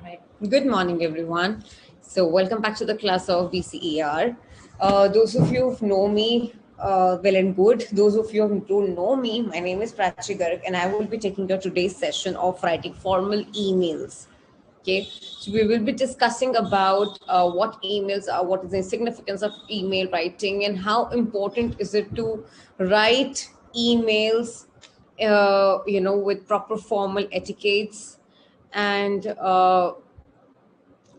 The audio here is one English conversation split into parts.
Right. Good morning, everyone. So, welcome back to the class of BCER. Those of you who know me well and good, those of you who don't know me, my name is Prachi Garg, and I will be taking your today's session of writing formal emails. Okay, so we will be discussing about what emails are, what is the significance of email writing, and how important is it to write emails, with proper formal etiquettes, and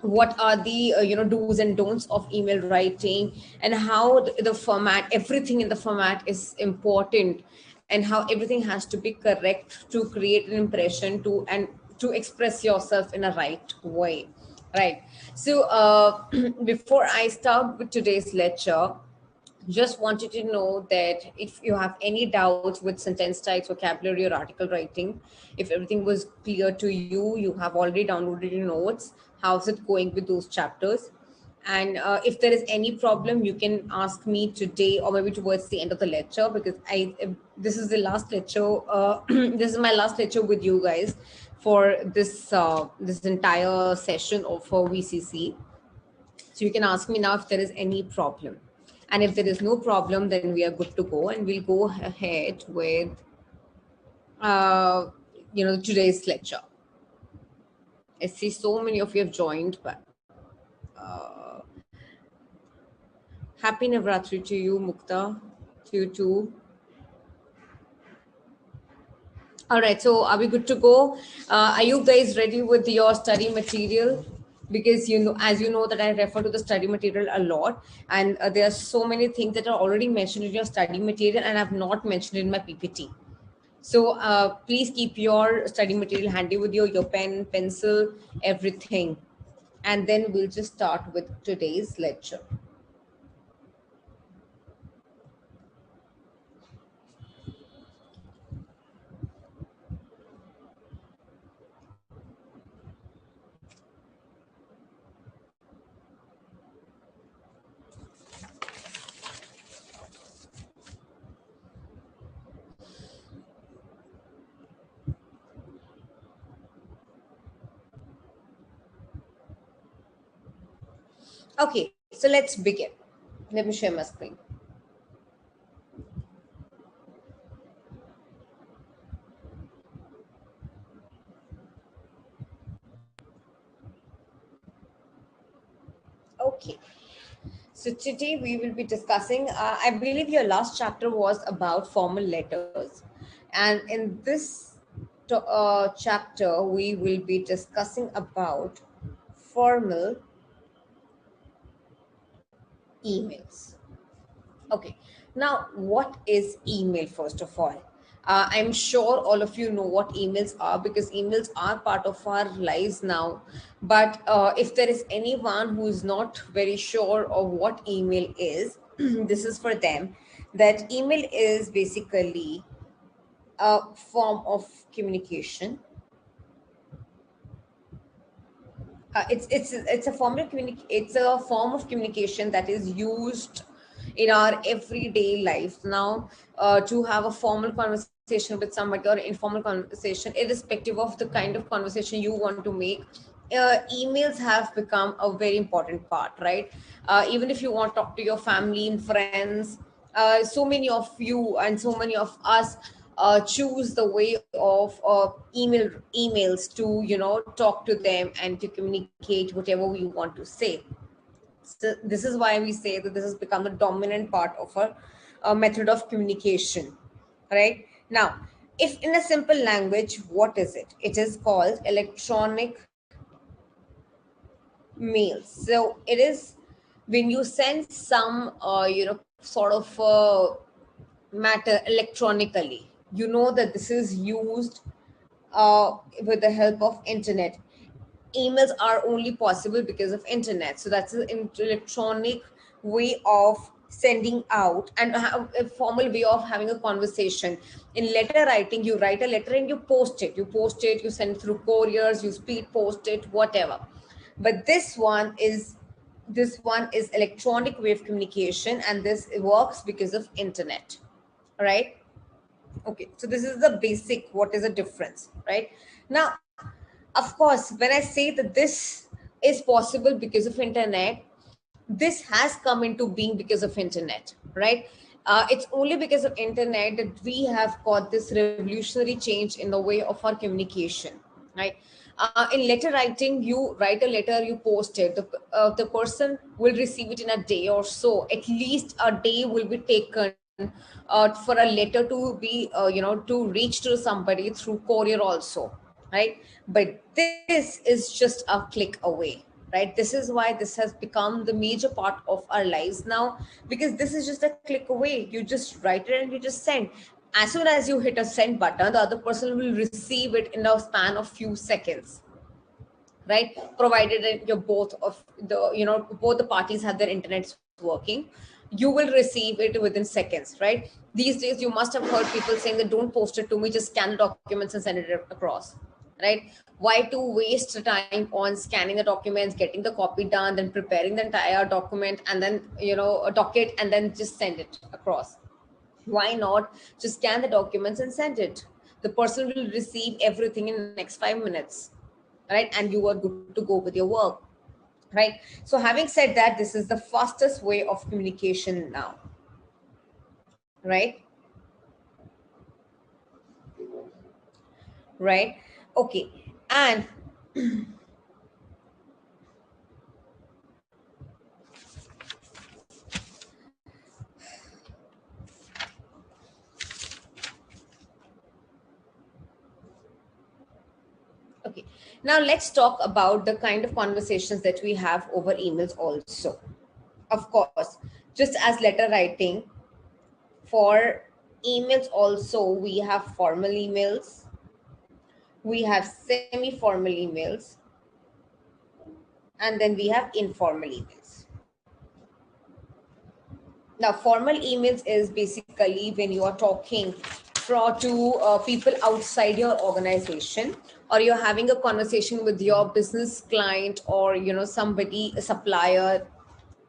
what are the do's and don'ts of email writing, and how the format, everything in the format is important, and how everything has to be correct to create an impression to and to express yourself in a right way, right? So before I start with today's lecture, just wanted to know that if you have any doubts with sentence types, vocabulary, or article writing, if everything was clear to you, you have already downloaded your notes, how's it going with those chapters? And if there is any problem, you can ask me today or maybe towards the end of the lecture, because this is the last lecture. This is my last lecture with you guys for this entire session of VCC. So you can ask me now if there is any problem. And if there is no problem, then we are good to go. And we'll go ahead with, today's lecture. I see so many of you have joined, but happy Navratri to you, Mukta, to you too. All right, so are we good to go? Are you guys ready with your study material? Because as you know that I refer to the study material a lot, and there are so many things that are already mentioned in your study material and I've not mentioned in my PPT. So please keep your study material handy with you, your pen, pencil, everything. And then we'll just start with today's lecture. Okay, so let's begin. Let me share my screen. Okay. So today we will be discussing, I believe your last chapter was about formal letters. And in this chapter, we will be discussing about formal emails. Okay, now what is email first of all? I'm sure all of you know what emails are, because emails are part of our lives now. But if there is anyone who is not very sure of what email is, this is for them. That email is basically a form of communication. It's a form of communication that is used in our everyday life now, to have a formal conversation with somebody or informal conversation, irrespective of the kind of conversation you want to make. Emails have become a very important part, right? Even if you want to talk to your family and friends, so many of you and so many of us choose the way of emails to talk to them and to communicate whatever we want to say. So this is why we say that this has become the dominant part of our method of communication, right? Now, if in a simple language, what is it? It is called electronic mails. So it is when you send some sort of matter electronically, that this is used with the help of internet. Emails are only possible because of internet, so that's an electronic way of sending out and a formal way of having a conversation. In letter writing, you write a letter and you post it, you send it through couriers, you speed post it, whatever. But this one is electronic way of communication, and this works because of internet, right? Okay, so this is the basic, what is the difference, right? Now, Of course, when I say that this is possible because of internet, this has come into being because of internet, right? It's only because of internet that we have got this revolutionary change in the way of our communication, right? In letter writing, you write a letter, you post it, the person will receive it in a day or so. At least a day will be taken for a letter to be to reach to somebody through courier also, right? But this is just a click away, right? This is why this has become the major part of our lives now, because this is just a click away. You just write it and you just send. As soon as you hit a send button, the other person will receive it in a span of few seconds, right? Provided that you're both of the both the parties have their internets working, you will receive it within seconds, right? These days you must have heard people saying that don't post it to me, just scan the documents and send it across, right? Why to waste time on scanning the documents, getting the copy done, then preparing the entire document, and then dock it and then just send it across? Why not just scan the documents and send it? The person will receive everything in the next 5 minutes, right? And you are good to go with your work, right? So having said that, this is the fastest way of communication now, right? Right. Okay. And okay, now let's talk about the kind of conversations that we have over emails also. Of course, just as letter writing, for emails also we have formal emails, we have semi formal emails, and then we have informal emails. Now, formal emails is basically when you are talking to people outside your organization, or you're having a conversation with your business client, or somebody, a supplier,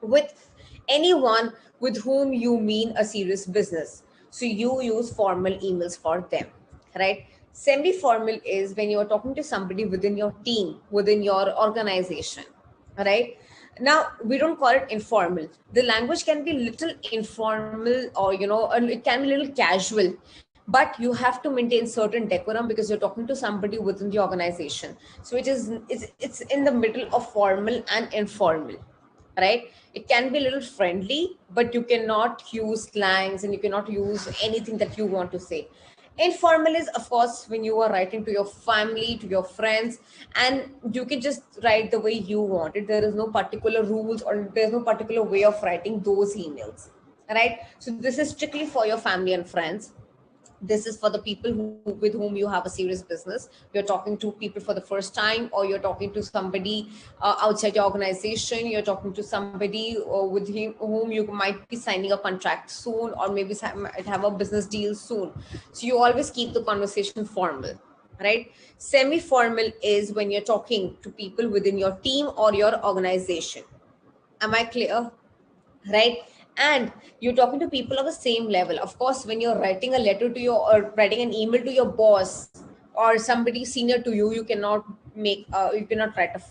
with anyone with whom you mean a serious business. So you use formal emails for them, right? Semi formal is when you're talking to somebody within your team, within your organization, right? Now we don't call it informal. The language can be little informal, or and it can be a little casual, but you have to maintain certain decorum because you're talking to somebody within the organization. So it's in the middle of formal and informal, right? It can be a little friendly, but you cannot use slangs and you cannot use anything that you want to say. Informal is, of course, when you are writing to your family, to your friends, and you can just write the way you want it. There is no particular rules, or there's no particular way of writing those emails, right? So this is strictly for your family and friends. This is for the people with whom you have a serious business. You're talking to people for the first time, or you're talking to somebody outside your organization. You're talking to somebody whom you might be signing a contract soon, or maybe might have a business deal soon. So you always keep the conversation formal, right? Semi formal is when you're talking to people within your team or your organization. Am I clear? Right? And you're talking to people of the same level. Of course, when you're writing a letter to your, or writing an email to your boss or somebody senior to you, you cannot write a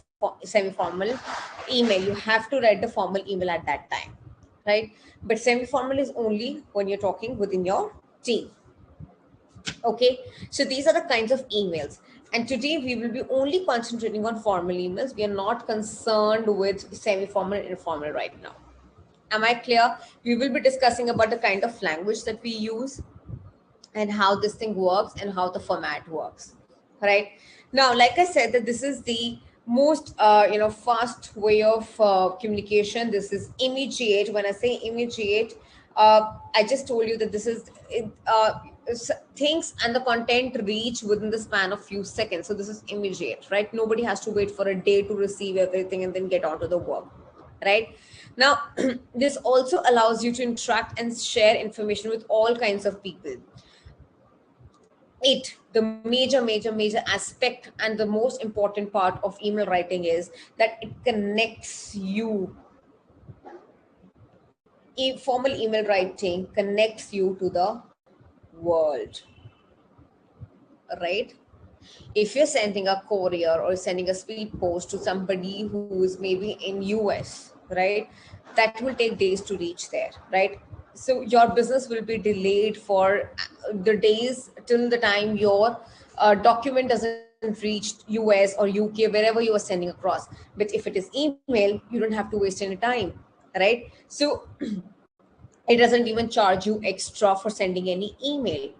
semi-formal email. You have to write the formal email at that time, right? But semi-formal is only when you're talking within your team. Okay, so these are the kinds of emails. And today we will be only concentrating on formal emails. We are not concerned with semi-formal and informal right now. Am I clear? We will be discussing about the kind of language that we use, and how this thing works, and how the format works. Right now, like I said, that this is the most fast way of communication. This is immediate. When I say immediate, I just told you that this is things and the content reach within the span of few seconds. So this is immediate, right? Nobody has to wait for a day to receive everything and then get on to the work, right? Now, this also allows you to interact and share information with all kinds of people. The major aspect and the most important part of email writing is that it connects you. Formal email writing connects you to the world, right? If you're sending a courier or sending a speed post to somebody who is maybe in US, right, that will take days to reach there, right? So your business will be delayed for the days till the time your document doesn't reach US or UK, wherever you are sending across. But if it is email, you don't have to waste any time, right? So it doesn't even charge you extra for sending any email.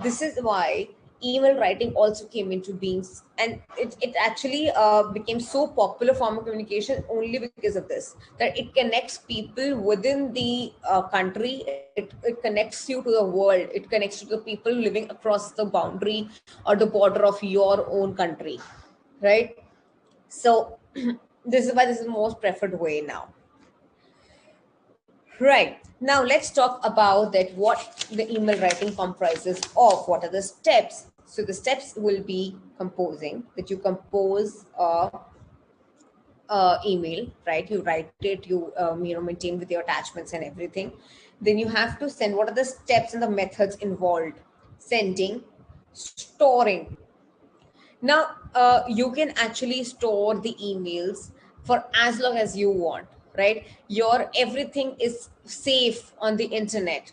This is why email writing also came into being, and it actually became so popular form of communication only because of this, that it connects people within the country. It connects you to the world. It connects you to the people living across the boundary or the border of your own country, right? So this is why this is the most preferred way now. Right. Now let's talk about that what the email writing comprises of. What are the steps? So the steps will be composing, that you compose email, right? You write it, you maintain with your attachments and everything. Then you have to send. What are the steps and the methods involved? Sending, storing. Now, you can actually store the emails for as long as you want, right? Your everything is safe on the internet.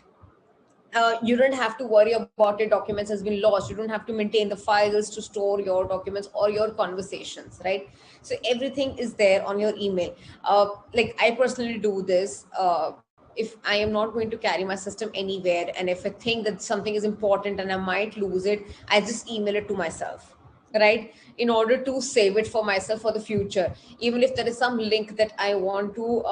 You don't have to worry about your documents has been lost. You don't have to maintain the files to store your documents or your conversations, right? So everything is there on your email. Like I personally do this. If I am not going to carry my system anywhere, and if I think that something is important and I might lose it, I just email it to myself, right, in order to save it for myself for the future. Even if there is some link that I want to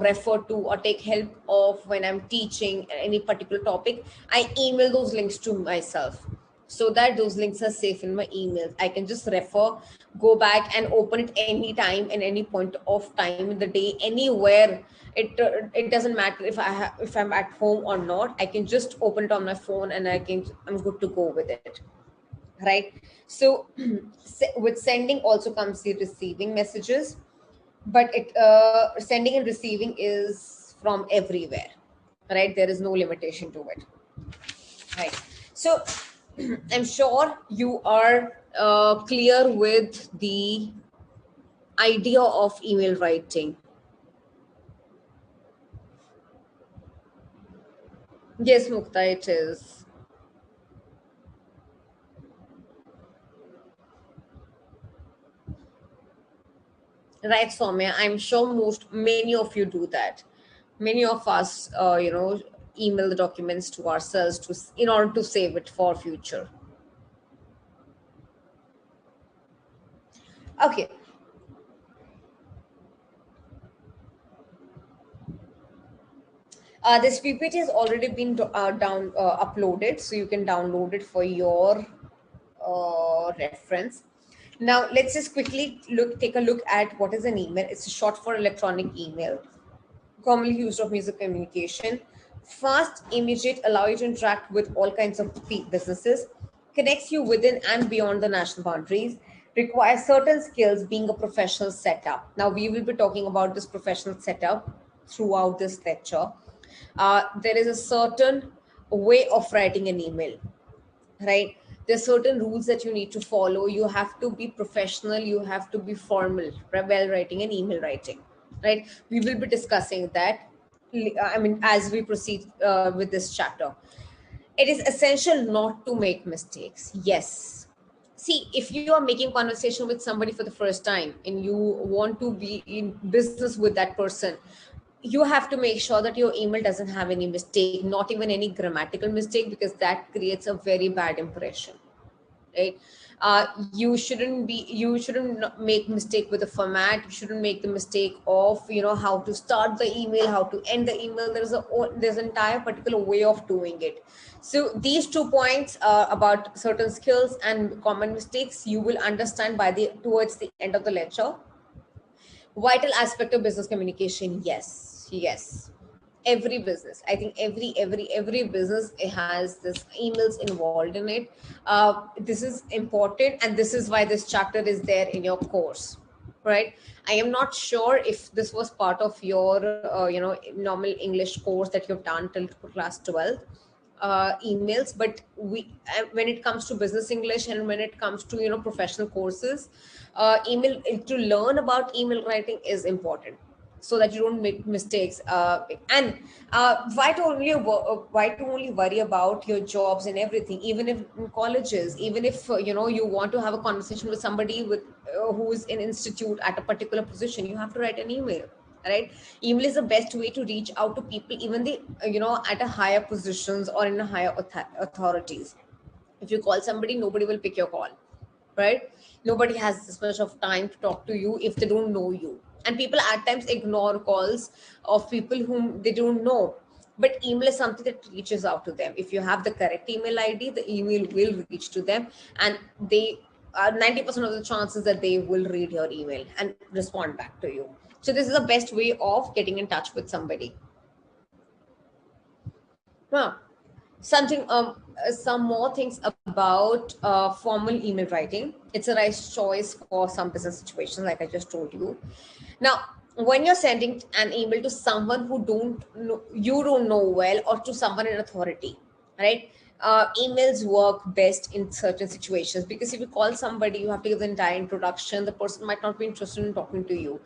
refer to or take help of when I'm teaching any particular topic, I email those links to myself, so that those links are safe in my emails. I can just refer, go back and open it anytime and any point of time in the day, anywhere. It doesn't matter if I'm at home or not. I can just open it on my phone and I'm good to go with it, right? So with sending also comes the receiving messages, but it sending and receiving is from everywhere, right? There is no limitation to it, right? So I'm sure you are clear with the idea of email writing. Yes, Mukta, it is. Right, Soumya. I'm sure many of you do that. Many of us, email the documents to ourselves in order to save it for future. Okay. This PPT has already been uploaded, so you can download it for your reference. Now, let's just quickly take a look at what is an email. It's a short for electronic email, commonly used of music communication. Fast, immediate, allow you to interact with all kinds of businesses, connects you within and beyond the national boundaries, requires certain skills, being a professional setup. Now, we will be talking about this professional setup throughout this lecture. There is a certain way of writing an email, right? There's certain rules that you need to follow. You have to be professional, you have to be formal while writing an email writing, right? We will be discussing that, I mean, as we proceed with this chapter. It is essential not to make mistakes. Yes. See, if you are making conversation with somebody for the first time and you want to be in business with that person, you have to make sure that your email doesn't have any mistake, not even any grammatical mistake, because that creates a very bad impression, right? You shouldn't make mistake with the format. You shouldn't make the mistake of how to start the email, how to end the email. There's an entire particular way of doing it. So these 2 points about certain skills and common mistakes you will understand by the towards the end of the lecture. Vital aspect of business communication, yes. Every business, I think every business has this emails involved in it. This is important, and this is why this chapter is there in your course, right? I am not sure if this was part of your normal English course that you've done till class 12. emails, but we when it comes to business English and when it comes to professional courses, email to learn about email writing is important, so that you don't make mistakes. And why to only worry about your jobs and everything, even if in colleges, even if you want to have a conversation with somebody with who is in institute at a particular position, you have to write an email, right? Email is the best way to reach out to people, even the at a higher positions or in a higher authorities. If you call somebody, nobody will pick your call, right? Nobody has this much of time to talk to you if they don't know you. And people at times ignore calls of people whom they don't know. But email is something that reaches out to them. If you have the correct email ID, the email will reach to them, and they are 90% of the chances that they will read your email and respond back to you. So this is the best way of getting in touch with somebody. Now, some more things about formal email writing. It's a right choice for some business situations, like I just told you. Now, when you're sending an email to someone who you don't know well, or to someone in authority, right? Emails work best in certain situations, because if you call somebody, you have to give the entire introduction. The person might not be interested in talking to you,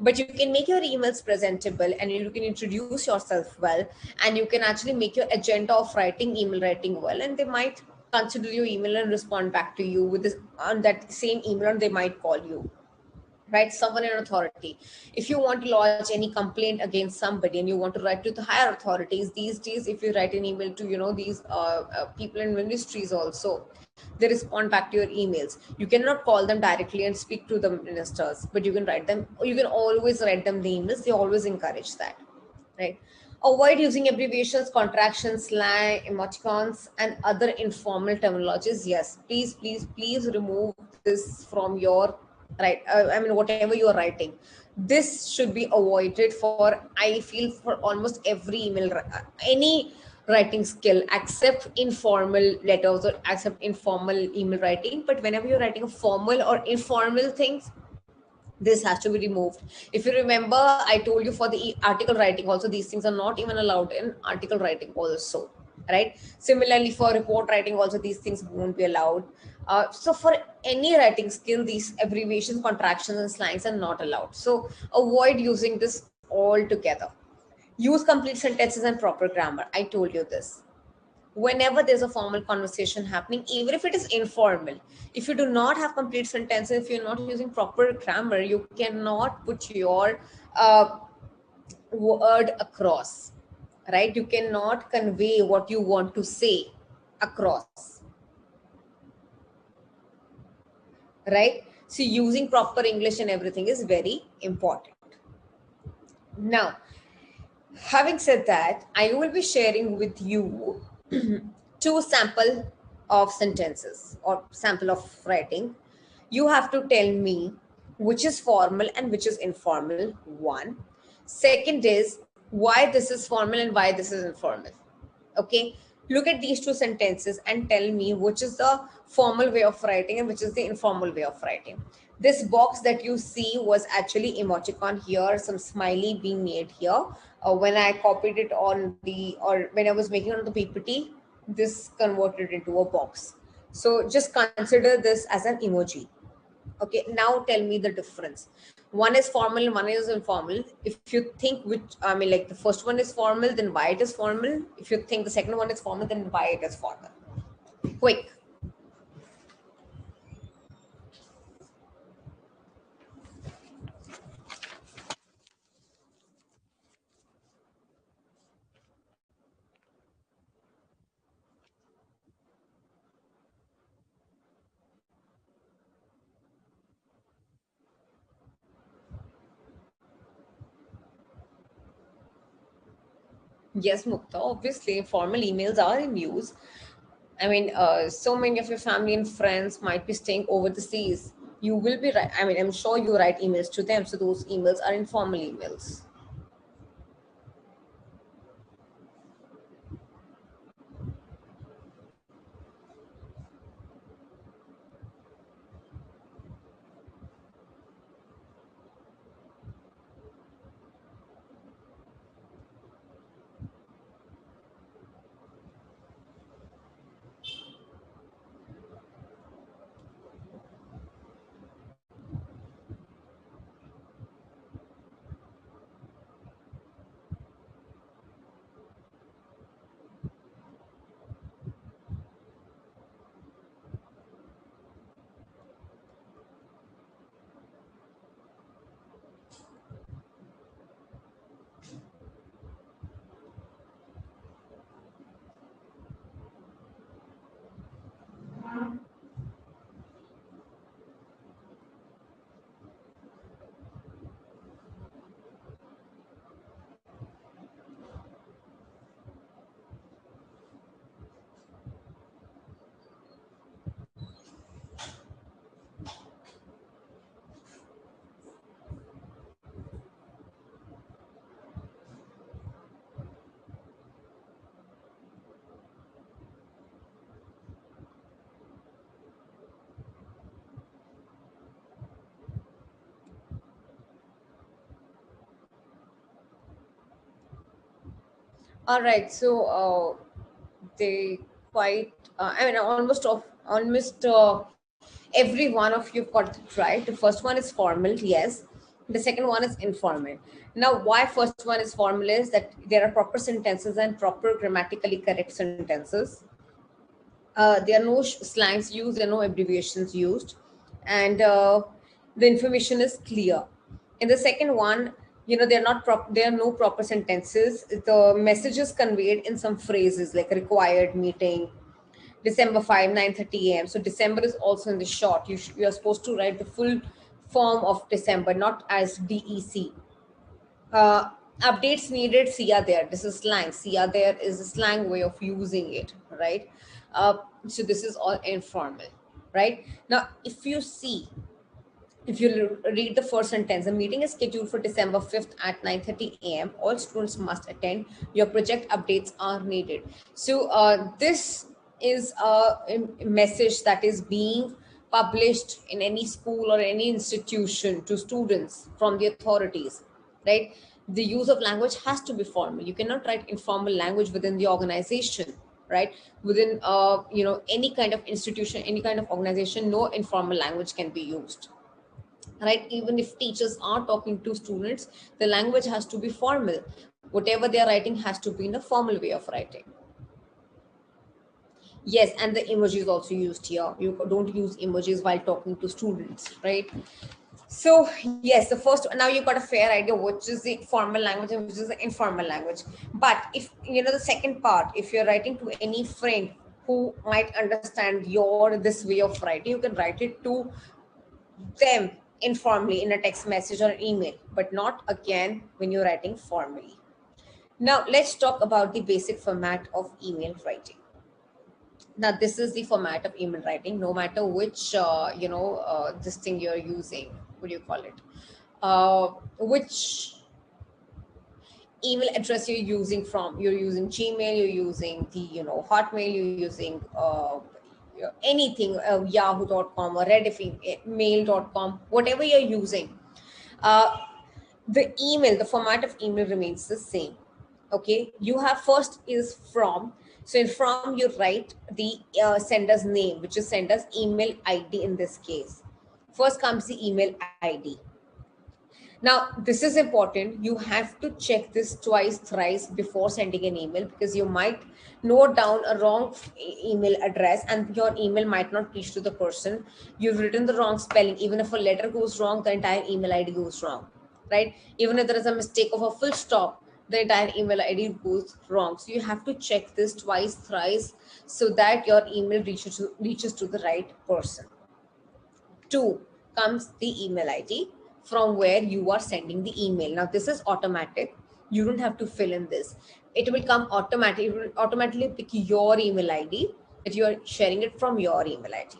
but you can make your emails presentable, and you can introduce yourself well, and you can actually make your agenda of writing email writing well, and they might consider your email and respond back to you with this on that same email, and they might call you, right? Someone in authority. If you want to lodge any complaint against somebody and you want to write to the higher authorities, these days if you write an email to these people in ministries also, they respond back to your emails. You cannot call them directly and speak to the ministers, but you can write them, or you can always write them the emails. They always encourage that, right? Avoid using abbreviations, contractions, slang, emoticons, and other informal terminologies. Yes, please, please, please remove this from your right. I mean, whatever you are writing, this should be avoided for, I feel, for almost every email, any writing skill, except informal letters or except informal email writing. But whenever you're writing a formal or informal things, this has to be removed. If you remember, I told you for the article writing also, these things are not even allowed in article writing also, right? Similarly, for report writing also, these things won't be allowed. So for any writing skill, these abbreviations, contractions, and slangs are not allowed. So avoid using this altogether. Use complete sentences and proper grammar. I told you this. Whenever there's a formal conversation happening, even if it is informal, if you do not have complete sentences, if you're not using proper grammar, you cannot put your word across, right? You cannot convey what you want to say across, right? So using proper English and everything is very important. Now, having said that, I will be sharing with you two sample of sentences or sample of writing. You have to tell me which is formal and which is informal. One. Second is why this is formal and why this is informal. Okay. Look at these two sentences and tell me which is the formal way of writing and which is the informal way of writing. This box that you see was actually emoticon here, some smiley being made here. When I copied it on or when I was making it on the PPT, this converted into a box. So just consider this as an emoji. Okay, now tell me the difference. One is formal and one is informal. If you think which, I mean, like the first one is formal, then why it is formal. If you think the second one is formal, then why it is formal. Quick. Yes, Mukta, obviously, formal emails are in use. I mean, so many of your family and friends might be staying over the seas. You will be right. I mean, I'm sure you write emails to them. So those emails are informal emails. All right. So they quite, I mean, almost every one of you've got it right. The first one is formal, yes. The second one is informal. Now, why first one is formal is that there are proper sentences and proper grammatically correct sentences. There are no slangs used, there are no abbreviations used, and the information is clear. In the second one, there are no proper sentences. The message is conveyed in some phrases like required meeting, December 5, 9:30 a.m. So December is also in the short. You are supposed to write the full form of December, not as DEC. uh, Updates needed, see ya there. This is slang. See ya there is a slang way of using it, right? uh, so this is all informal, right? Now if you read the first sentence, the meeting is scheduled for December 5th at 9:30 a.m. All students must attend. Your project updates are needed. So this is a message that is being published in any school or any institution to students from the authorities, right? The use of language has to be formal. You cannot write informal language within the organization, right? Within any kind of institution, any kind of organization, no informal language can be used, right? Even if teachers are talking to students, the language has to be formal. Whatever they are writing has to be in a formal way of writing. Yes, and the emoji is also used here. You don't use emojis while talking to students, right? So yes, the first, now you got a fair idea which is the formal language and which is the informal language. But if the second part, if you're writing to any friend who might understand your this way of writing, you can write it to them informally in a text message or email, but not again when you're writing formally. Now, let's talk about the basic format of email writing. Now, this is the format of email writing, no matter which, this thing you're using. What do you call it? Which email address you're using from. You're using Gmail, you're using the, Hotmail, you're using anything, yahoo.com or mail.com, whatever you're using. Uh, the format of email remains the same. Okay, you have first is from. So in from, you write the sender's name, which is sender's email ID in this case. First comes the email ID. Now, this is important. You have to check this twice, thrice before sending an email, because you might note down a wrong email address and your email might not reach to the person. You've written the wrong spelling. Even if a letter goes wrong, the entire email ID goes wrong, right? Even if there is a mistake of a full stop, the entire email ID goes wrong. So you have to check this twice, thrice, so that your email reaches to the right person. 2 comes the email ID from where you are sending the email. Now, this is automatic. You don't have to fill in this. It will come automatically. It will automatically pick your email ID that you are sharing it from your email ID.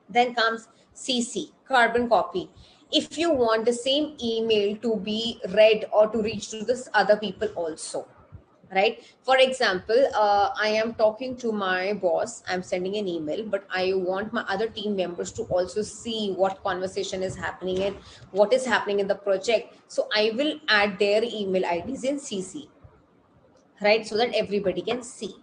Then comes CC, carbon copy. If you want the same email to be read or to reach to this other people also, right? For example, I am talking to my boss, I'm sending an email, but I want my other team members to also see what conversation is happening and what is happening in the project. So I will add their email IDs in CC, right? So that everybody can see,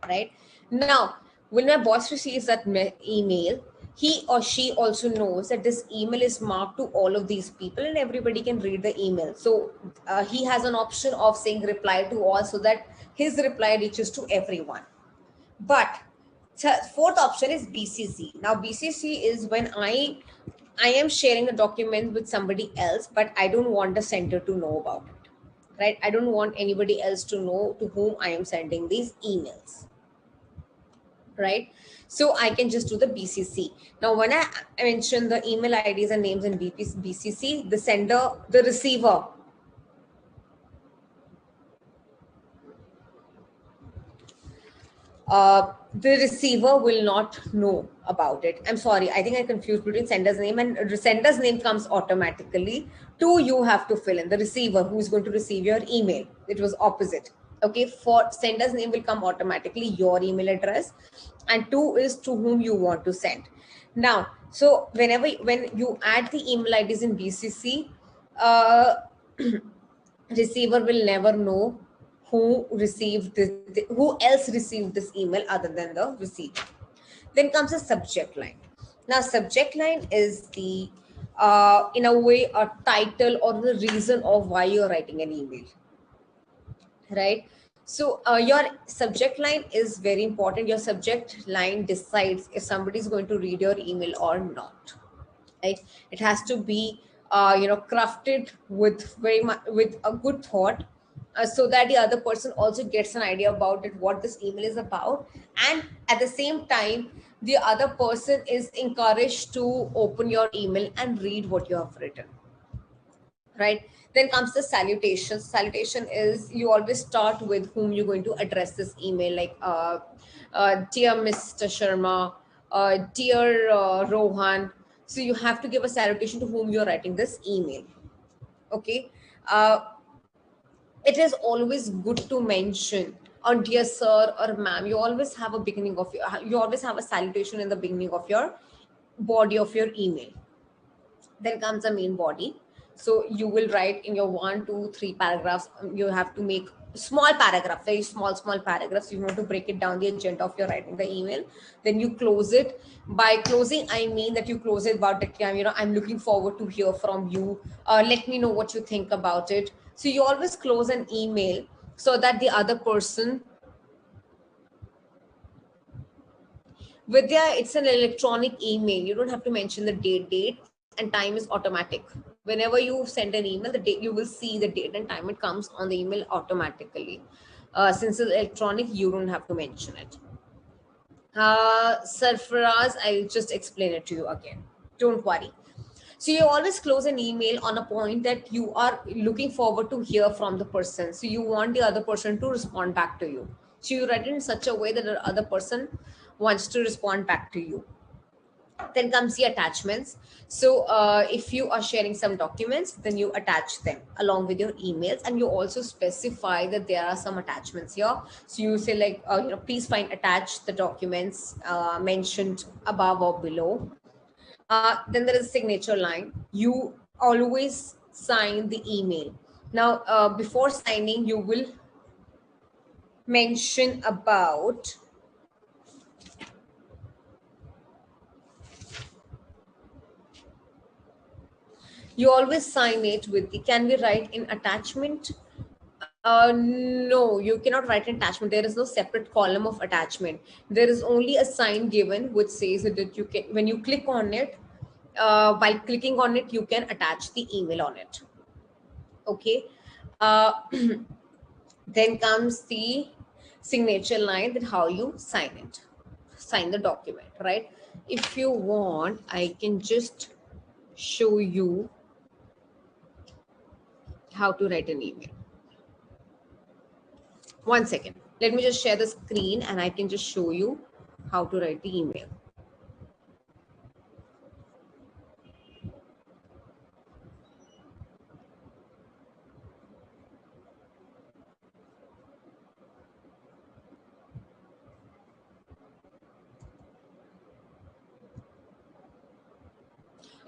right? Now, when my boss receives that email, he or she also knows that this email is marked to all of these people and everybody can read the email. So he has an option of saying reply to all, so that his reply reaches to everyone. But fourth option is BCC. Now, BCC is when I am sharing a document with somebody else, but I don't want the sender to know about it, right? I don't want anybody else to know to whom I am sending these emails, right? So I can just do the BCC. Now, when I mention the email IDs and names in BCC, the sender, the receiver, the receiver will not know about it. I'm sorry, I think I confused between sender's name and sender's name comes automatically. 2, you have to fill in the receiver who is going to receive your email. It was opposite. Okay, for sender's name will come automatically your email address, and 2 is to whom you want to send. Now, so when you add the email IDs in BCC, uh, receiver will never know who else received this email other than the receiver. Then comes the subject line. Now, subject line is the in a way a title or the reason of why you're writing an email, right? So your subject line is very important. Your subject line decides if somebody is going to read your email or not, right? It has to be crafted with very much with a good thought, so that the other person also gets an idea about it, what this email is about, and at the same time the other person is encouraged to open your email and read what you have written, right? Then comes the salutation. Salutation is, you always start with whom you're going to address this email, like dear Mr. Sharma, dear Rohan. So you have to give a salutation to whom you're writing this email. Okay. It is always good to mention on dear sir or ma'am. You always have a beginning of you always have a salutation in the beginning of your body of your email. Then comes the main body. So you will write in your 1 2 3 paragraphs. You have to make small paragraph, very small paragraphs. You want to break it down, the agenda of your writing the email. Then you close it. By closing, I mean that you close it about that, I'm looking forward to hear from you. Let me know what you think about it. So you always close an email so that the other person, Vidya, it's an electronic email. You don't have to mention the date and time is automatic. Whenever you send an email, the date, you will see the date and time. It comes on the email automatically. Since it's electronic, you don't have to mention it. Sarfaraz, I'll just explain it to you again. Don't worry. So you always close an email on a point that you are looking forward to hear from the person. So you want the other person to respond back to you. So you write it in such a way that the other person wants to respond back to you. Then comes the attachments. So if you are sharing some documents, then you attach them along with your emails, and you also specify that there are some attachments here. So you say like, please find attached the documents mentioned above or below. Then there is a signature line. You always sign the email. Now, before signing, you will mention about, you always sign it with the, can we write in attachment? No, you cannot write an attachment. There is no separate column of attachment. There is only a sign given which says that you can, when you click on it, by clicking on it, you can attach the email on it. Okay. Uh, then comes the signature line, that how you sign it, sign the document, right? If you want, I can just show you how to write an email. 1 second. Let me just share the screen and I can just show you how to write the email.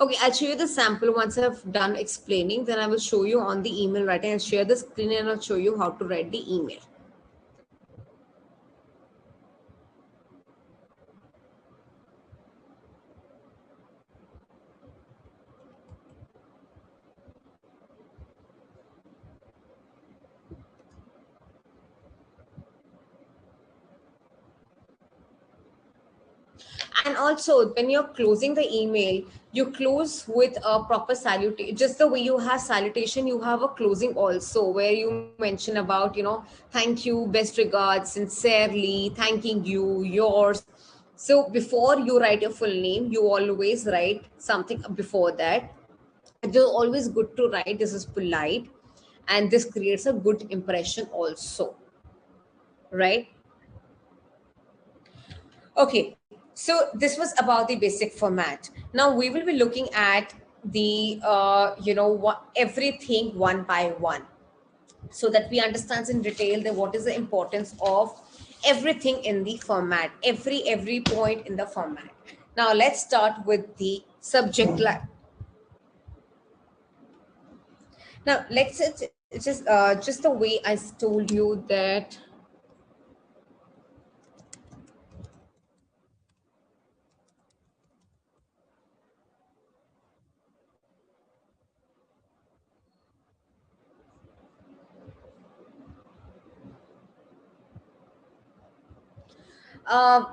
Okay, I'll show you the sample once I've done explaining. Then I will show you on the email writing. I'll share the screen and I'll show you how to write the email. And also, when you're closing the email, you close with a proper salutation. Just the way you have salutation, you have a closing also, where you mention about, thank you, best regards, sincerely, thanking you, yours. So before you write your full name, you always write something before that. It is always good to write, this is polite, and this creates a good impression also, right? Okay, so this was about the basic format. Now we will be looking at the, everything one by one, so that we understand in detail that what is the importance of everything in the format, every point in the format. Now let's start with the subject line. Now It's just the way I told you that. Uh,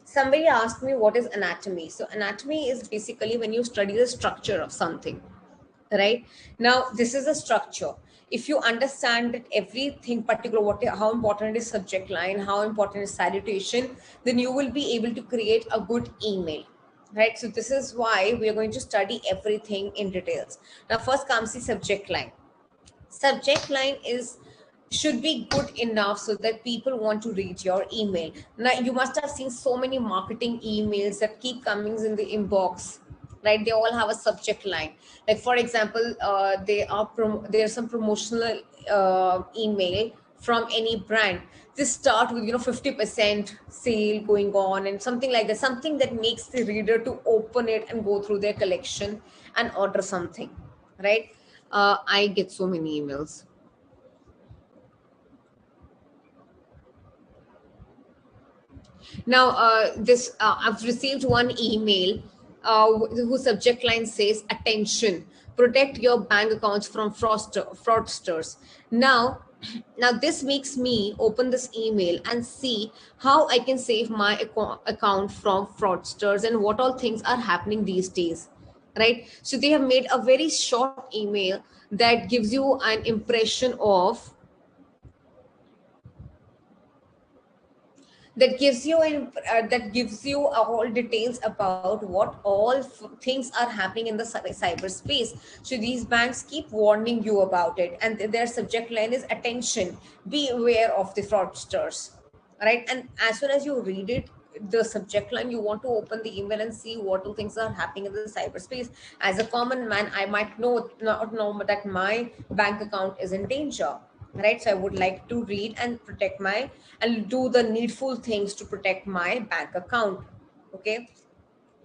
Somebody asked me what is anatomy. So anatomy is basically when you study the structure of something, right? Now this is a structure. If you understand that everything particular, how important is subject line, how important is salutation, then you will be able to create a good email, right? So this is why we are going to study everything in details. Now first comes the subject line. Subject line is should be good enough so that people want to read your email. Now you must have seen so many marketing emails that keep coming in the inbox, right? They all have a subject line. Like for example, there's some promotional email from any brand. They start with 50% sale going on and something like that, something that makes the reader to open it and go through their collection and order something, right? I get so many emails. Now, this I've received one email whose subject line says, "Attention, protect your bank accounts from fraudsters." Now, now this makes me open this email and see how I can save my account from fraudsters and what all things are happening these days, right? So they have made a very short email that gives you an impression of that gives you a whole details about what all things are happening in the cyberspace. So these banks keep warning you about it, and their subject line is, "Attention, be aware of the fraudsters," right? And as soon as you read it, the subject line, you want to open the email and see what all things are happening in the cyberspace. As a common man, I might not know that my bank account is in danger, right? So I would like to read and protect my and do the needful things to protect my bank account. Okay.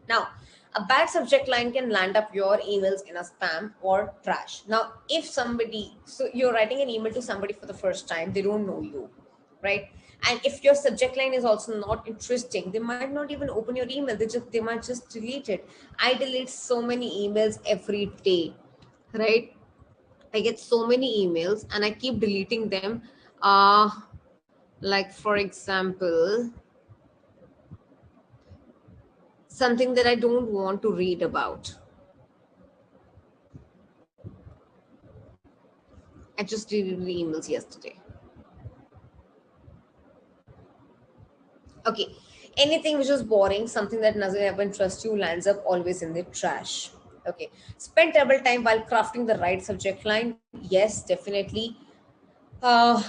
Now, a bad subject line can land up your emails in a spam or trash. Now, if somebody, so you're writing an email to somebody for the first time, they don't know you, right? And if your subject line is also not interesting, they might not even open your email. They might just delete it. I delete so many emails every day, right? I get so many emails and I keep deleting them. Like for example, something that I don't want to read about. I just deleted the emails yesterday. Okay. Anything which is boring, something that doesn't ever interest you, lands up always in the trash. Okay. Spend double time while crafting the right subject line. Yes, definitely. uh,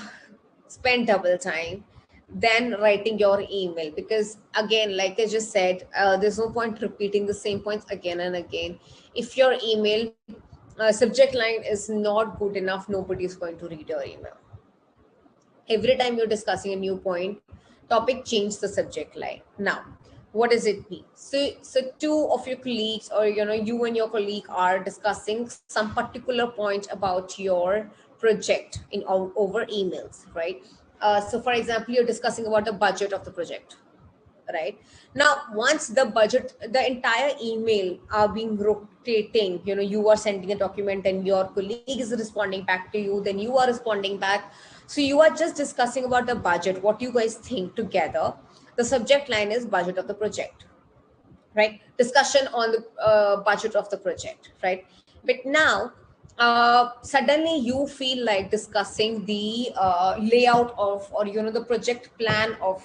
Spend double time than writing your email, because again, like I just said, there's no point repeating the same points again and again. If your email subject line is not good enough, nobody is going to read your email. Every time you're discussing a new point topic, change the subject line. Now, what does it mean? So two of your colleagues, or you and your colleague are discussing some particular point about your project over emails, right? So for example, you're discussing about the budget of the project, right? Now once the budget, the entire email are being rotating, you are sending a document and your colleague is responding back to you, then you are responding back. So you are just discussing about the budget, what you guys think together. The subject line is budget of the project, right? Discussion on the budget of the project, right? But now suddenly you feel like discussing the layout of, or the project plan of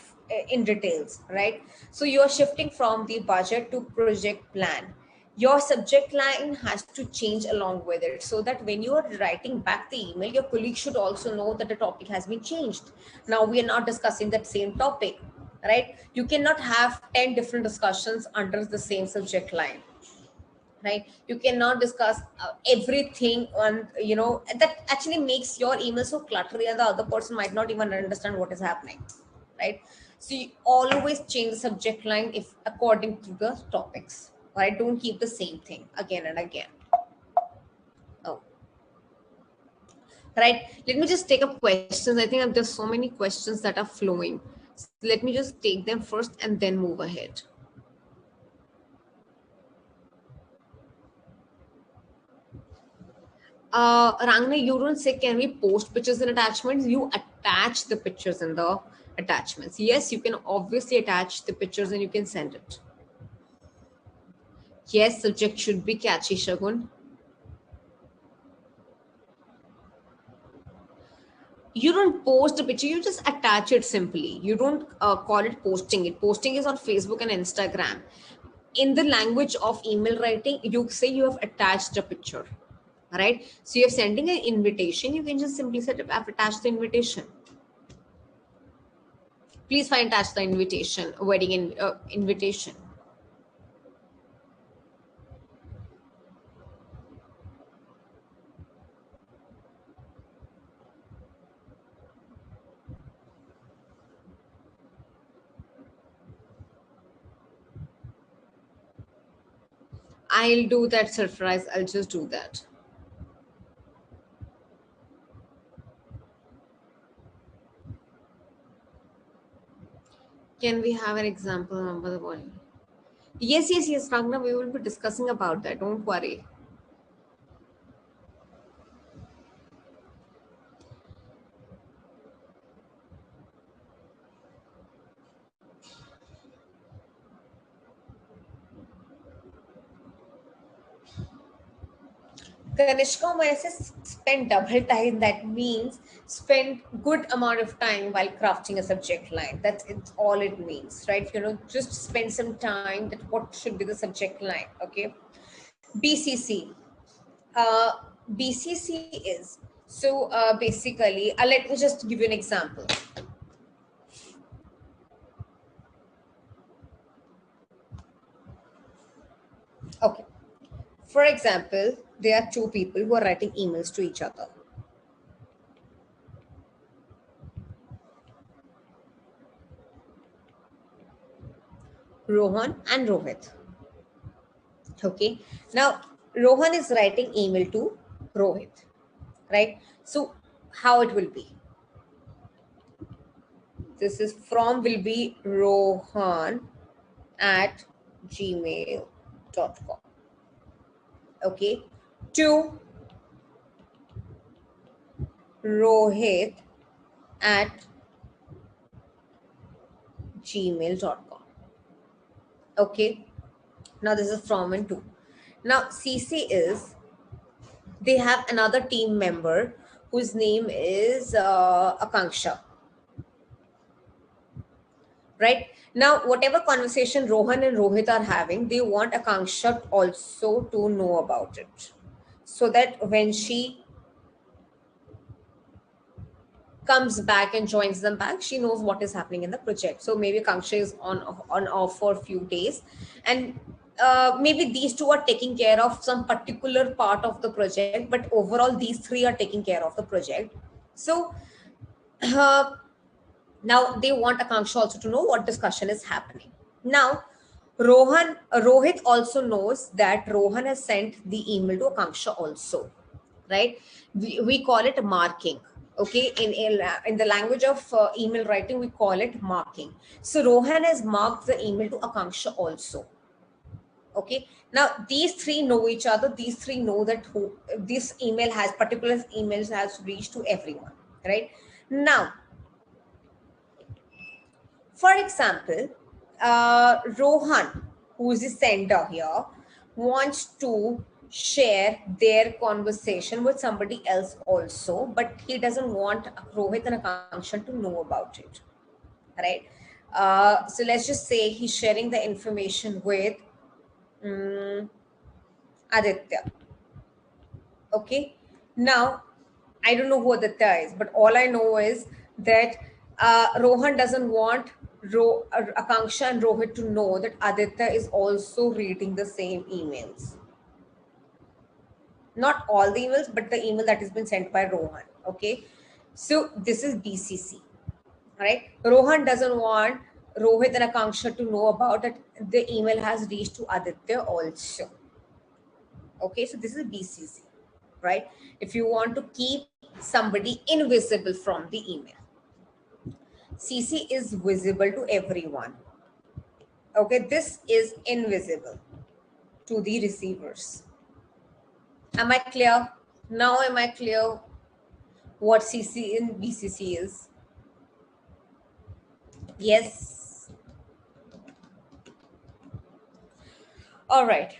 in details, right? So you are shifting from the budget to project plan. Your subject line has to change along with it, so that when you are writing back the email, your colleague should also know that the topic has been changed. Now we are not discussing that same topic, right? You cannot have 10 different discussions under the same subject line, right? You cannot discuss everything on, that actually makes your email so cluttery, and the other person might not even understand what is happening, right? So you always change the subject line if according to the topics, right? Don't keep the same thing again and again. Oh, right? Let me just take up questions. I think there's so many questions that are flowing. So let me just take them first and then move ahead. Rangna, you don't say can we post pictures and attachments? You attach the pictures in the attachments. Yes, you can obviously attach the pictures and you can send it. Yes, subject should be catchy, Shagun. You don't post a picture, you just attach it simply. You don't call it posting it. Posting is on Facebook and Instagram. In the language of email writing, you say you have attached a picture, right? So you're sending an invitation, you can just simply say I've attached the invitation. Please find attach the invitation, wedding invitation. I'll do that, surprise. I'll just do that. Can we have an example number the volume? Yes, yes, yes, Ragna, we will be discussing about that. Don't worry. Kanishka, when I say spend double time, that means spend good amount of time while crafting a subject line. That's it's all it means, right? Just spend some time that what should be the subject line, okay? BCC. Uh, BCC is, so basically, let me just give you an example. Okay. For example, there are two people who are writing emails to each other. Rohan and Rohit. Okay. Now, Rohan is writing email to Rohit, right? So, how it will be? This is from will be Rohan at gmail.com. Okay. To Rohit at gmail.com. Okay. Now, this is from and to. Now, CC is they have another team member whose name is Akanksha. Right? Now, whatever conversation Rohan and Rohit are having, they want Akanksha also to know about it. So that when she comes back and joins them back, she knows what is happening in the project. So maybe Akanksha is on off for a few days. And maybe these two are taking care of some particular part of the project, but overall, these three are taking care of the project. So now they want Akanksha also to know what discussion is happening. Now, Rohit also knows that Rohan has sent the email to Akanksha also, right? We call it marking. Okay, in the language of email writing, we call it marking. So Rohan has marked the email to Akanksha also. Okay, now these three know each other. These three know that this email has particular emails has reached to everyone, right? Now, for example, Rohan, who is the sender here, wants to share their conversation with somebody else also, but he doesn't want Rohit and Akanksha to know about it, right? So let's just say he's sharing the information with Aditya. Okay. Now, I don't know who Aditya is, but all I know is that Rohan doesn't want Akanksha and Rohit to know that Aditya is also reading the same emails. Not all the emails, but the email that has been sent by Rohan. Okay. So this is BCC. Right? Rohan doesn't want Rohit and Akanksha to know about it. The email has reached to Aditya also. Okay. So this is BCC. right? If you want to keep somebody invisible from the email, CC is visible to everyone. Okay, this is invisible to the receivers. Am I clear? Now am I clear what CC in BCC is? Yes. All right.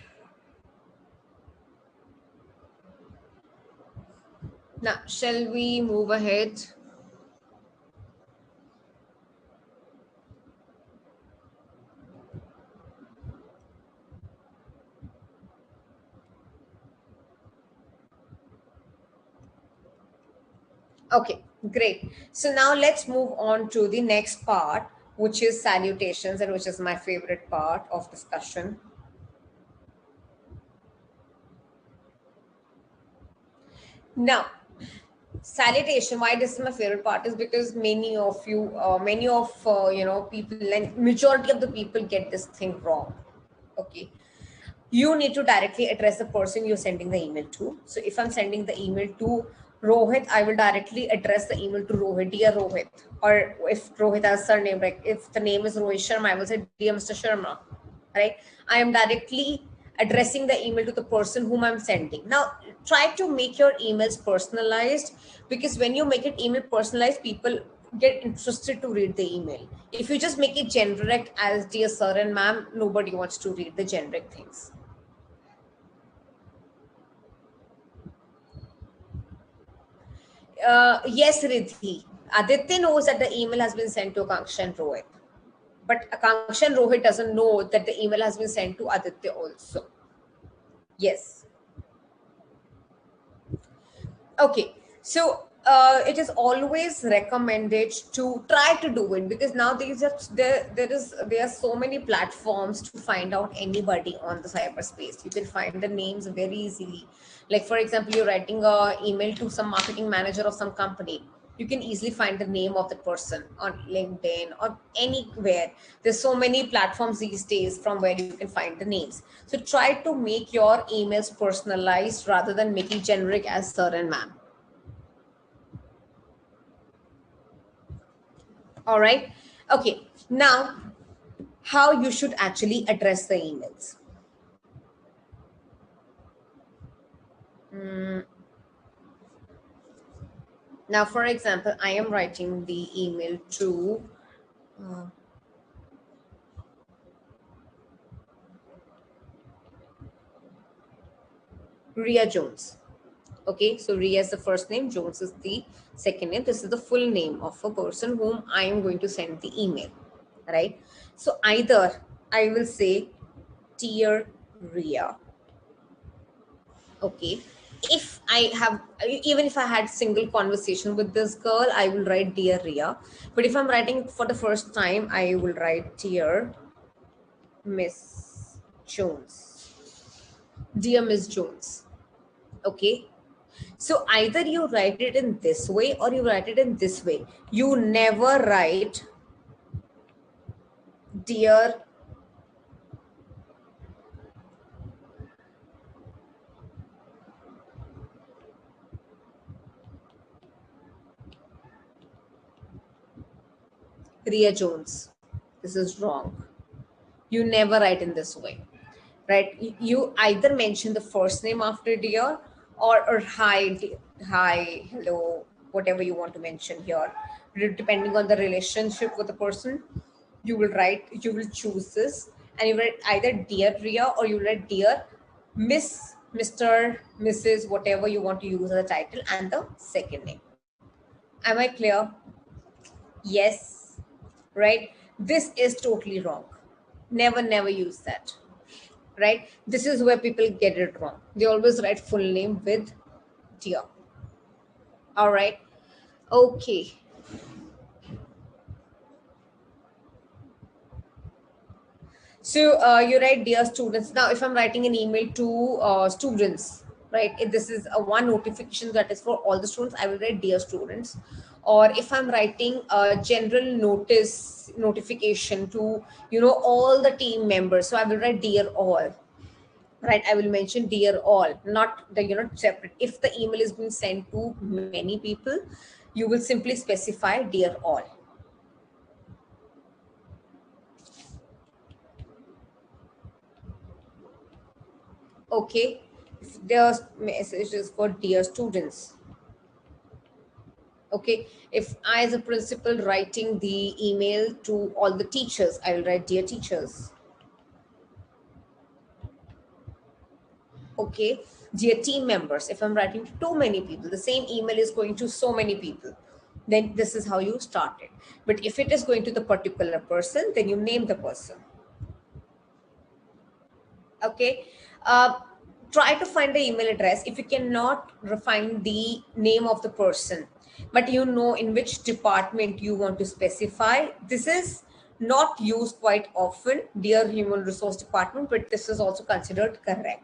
Now, shall we move ahead? Okay, great. So now let's move on to the next part, which is salutations, and which is my favorite part of discussion. Now, salutation, why this is my favorite part is because many of you, people, and majority of the people get this thing wrong. Okay, you need to directly address the person you're sending the email to. So if I'm sending the email to Rohit, I will directly address the email to Rohit, dear Rohit. Or if Rohit has a surname, like if the name is Rohit Sharma, I will say, dear Mr. Sharma, right? I am directly addressing the email to the person whom I'm sending. Now, try to make your emails personalized, because when you make it email personalized, people get interested to read the email. If you just make it generic as dear sir and ma'am, nobody wants to read the generic things. Yes, Riddhi. Aditya knows that the email has been sent to Akanksha and Rohit. But Akanksha and Rohit doesn't know that the email has been sent to Aditya also. Yes. Okay. So it is always recommended to try to do it, because now there are so many platforms to find out anybody on the cyberspace. You can find the names very easily. Like for example, you're writing a email to some marketing manager of some company. You can easily find the name of the person on LinkedIn or anywhere. There's so many platforms these days from where you can find the names. So try to make your emails personalized rather than making generic as sir and ma'am. All right. Okay. Now, how you should actually address the emails. Now, for example, I am writing the email to Ria Jones. Okay, so Ria is the first name, Jones is the second name. This is the full name of a person whom I am going to send the email, right? So either I will say, dear Ria. Okay, if I have, even if I had single conversation with this girl, I will write dear Ria. But if I'm writing for the first time, I will write dear Miss Jones. Dear Miss Jones. Okay, so either you write it in this way or you write it in this way. You never write dear Ria Jones. This is wrong. You never write in this way, right? You either mention the first name after dear, or hi, hi, hello, whatever you want to mention here. Depending on the relationship with the person, you will choose this, and you write either dear Ria or you write dear Miss, Mr., Mrs., whatever you want to use as a title, and the second name. Am I clear? Yes, right? This is totally wrong. Never use that, right? This is where people get it wrong. They always write full name with dear. All right. Okay. So you write dear students. Now, if I'm writing an email to students, right? If this is a one notification that is for all the students, I will write dear students. Or if I'm writing a general notification to all the team members, so I will write dear all, right? I will mention dear all, not the, separate. If the email is being sent to many people, you will simply specify dear all. Okay, if there's messages for dear students. Okay, if I as a principal writing the email to all the teachers, I will write dear teachers. Okay, dear team members, if I'm writing to too many people, the same email is going to so many people, then this is how you start it. But if it is going to the particular person, then you name the person. Okay, try to find the email address. If you cannot find the name of the person, but you know in which department you want to specify, this is not used quite often, dear human resource department, but this is also considered correct.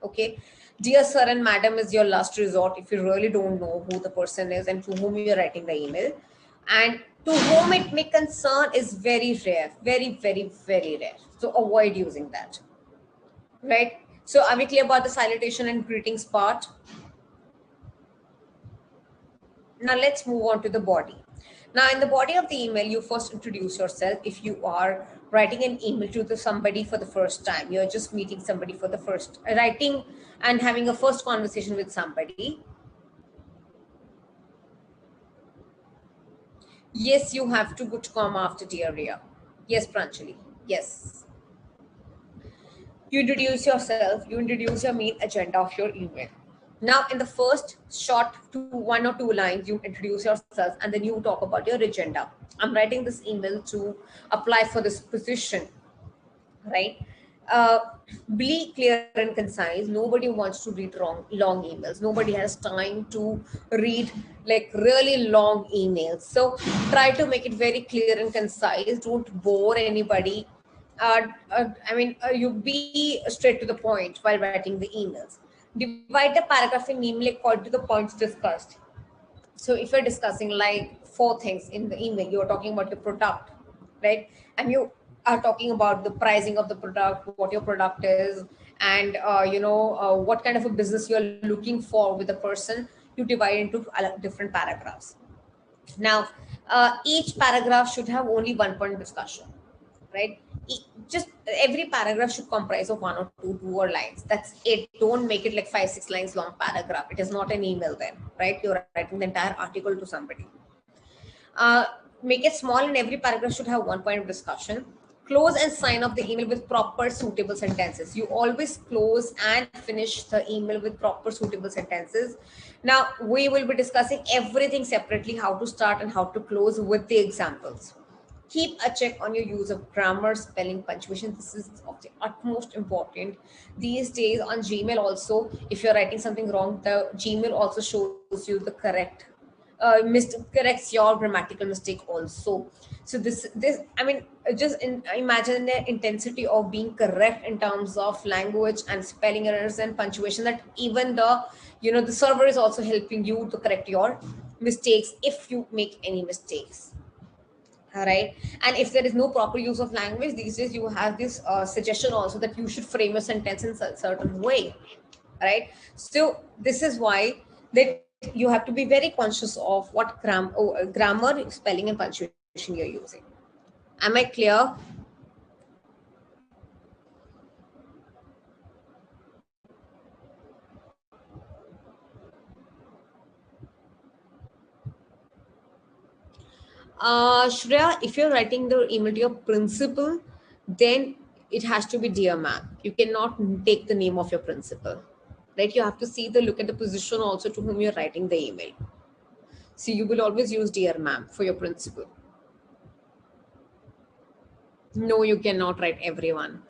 Okay, dear sir and madam is your last resort if you really don't know who the person is and to whom you're writing the email. And to whom it may concern is very rare, very, very, very rare. So avoid using that. Right. So are we clear about the salutation and greetings part? Now let's move on to the body. Now in the body of the email, you first introduce yourself. If you are writing an email to somebody for the first time, you're just meeting somebody for the first, writing and having a first conversation with somebody. Yes, you have to put comma after dear Ria. Yes, Pranjali. Yes. You introduce yourself, you introduce your main agenda of your email. Now, in the first short 1 or 2 lines, you introduce yourself and then you talk about your agenda. I'm writing this email to apply for this position, right? Uh, be clear and concise. Nobody wants to read long emails. Nobody has time to read like really long emails. So try to make it very clear and concise. Don't bore anybody. You be straight to the point while writing the emails. Divide the paragraph in email according to the points discussed. So if you're discussing like 4 things in the email, you're talking about the product, right? And you are talking about the pricing of the product, what your product is, and what kind of a business you're looking for with the person. You divide into different paragraphs. Now, each paragraph should have only one point discussion, right? Just every paragraph should comprise of 1 or 2 lines. That's it. Don't make it like 5-6 lines long paragraph. It is not an email then, right? You're writing the entire article to somebody. Uh, Make it small and every paragraph should have one point of discussion. Close and sign off the email with proper suitable sentences. You always close and finish the email with proper suitable sentences. Now, we will be discussing everything separately, how to start and how to close with the examples. Keep a check on your use of grammar, spelling, punctuation. This is of the utmost important. These days on Gmail also, if you're writing something wrong, the Gmail also shows you the corrects your grammatical mistake also. So this I mean, just imagine the intensity of being correct in terms of language and spelling errors and punctuation, that even the server is also helping you to correct your mistakes if you make any mistakes. All right. And if there is no proper use of language these days, you have this suggestion also that you should frame a sentence in a certain way, right? So this is why that you have to be very conscious of what grammar, spelling and punctuation you're using. Am I clear? Shreya, if you're writing the email to your principal, then it has to be dear ma'am. You cannot take the name of your principal, right? You have to look at the position also to whom you're writing the email. So you will always use dear ma'am for your principal. No, you cannot write everyone.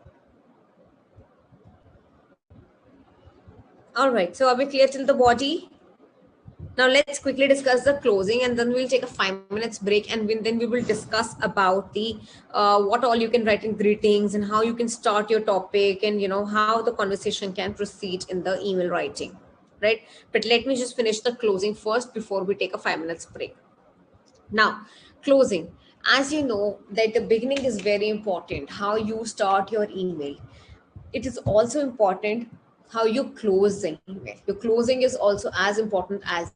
All right. So are we clear till the body? Now let's quickly discuss the closing, and then we'll take a 5 minutes break, and then we will discuss about the what all you can write in greetings and how you can start your topic, and how the conversation can proceed in the email writing, right? But let me just finish the closing first before we take a 5 minutes break. Now, closing. As you know that the beginning is very important, how you start your email. it is also important how you close the email. Your closing is also as important as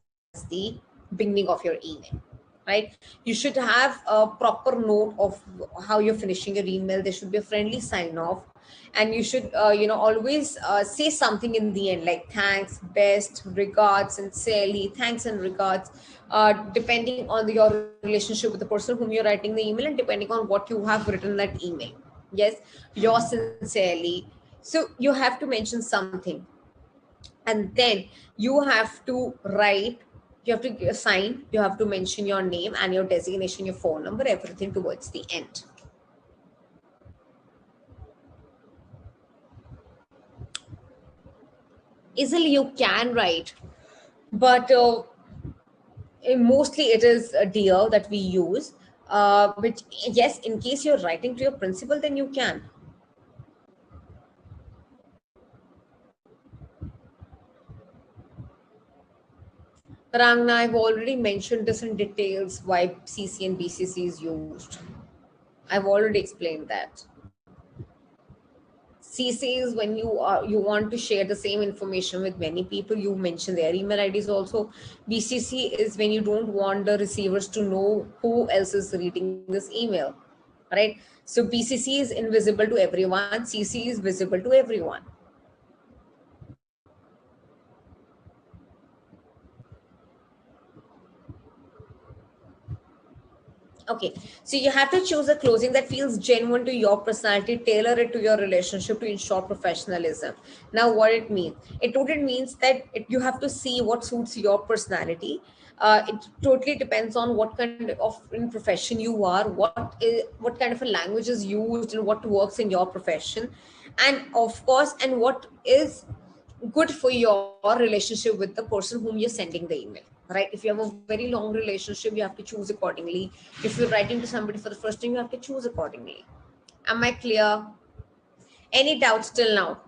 the beginning of your email, right? You should have a proper note of how you're finishing your email. There should be a friendly sign off, and you should always say something in the end, like thanks, best regards, sincerely, thanks and regards, depending on your relationship with the person whom you're writing the email, and depending on what you have written that email. Yes, yours sincerely. So you have to mention something, and then you have to write, you have to sign, you have to mention your name and your designation, your phone number, everything towards the end. Easily you can write, but mostly it is a dear that we use, which, yes, in case you're writing to your principal, then you can. Rangna, I've already mentioned this in details why CC and BCC is used. I've already explained that. CC is when you want to share the same information with many people. You mention their email IDs also. BCC is when you don't want the receivers to know who else is reading this email, right? So BCC is invisible to everyone. CC is visible to everyone. Okay, so you have to choose a closing that feels genuine to your personality, tailor it to your relationship to ensure professionalism. Now, what it means? It totally means that you have to see what suits your personality. It totally depends on what kind of in profession you are, what kind of a language is used, and what works in your profession, and of course, and what is good for your relationship with the person whom you're sending the email, right? If you have a very long relationship, you have to choose accordingly. If you're writing to somebody for the first time, you have to choose accordingly. Am I clear? Any doubts till now?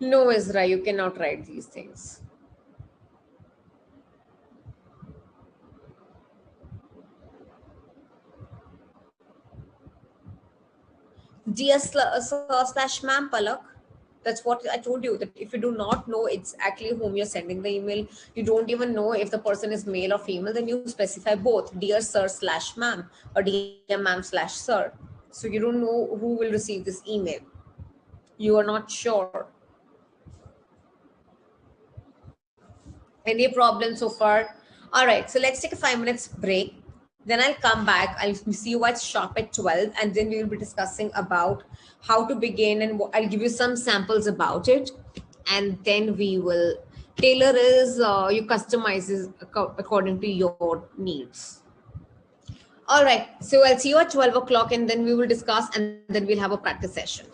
No, Ezra, you cannot write these things. Dear slash ma'am Palak. That's what I told you, that if you do not know exactly whom you're sending the email, you don't even know if the person is male or female, then you specify both, dear sir slash ma'am, or dear ma'am slash sir. So you don't know who will receive this email. You are not sure. Any problem so far? All right, so let's take a 5 minutes break. Then I'll come back. I'll see you at sharp at 12, and then we will be discussing about how to begin, and I'll give you some samples about it. And then we will tailor is you customize is according to your needs. All right, so I'll see you at 12 o'clock, and then we will discuss, and then we'll have a practice session.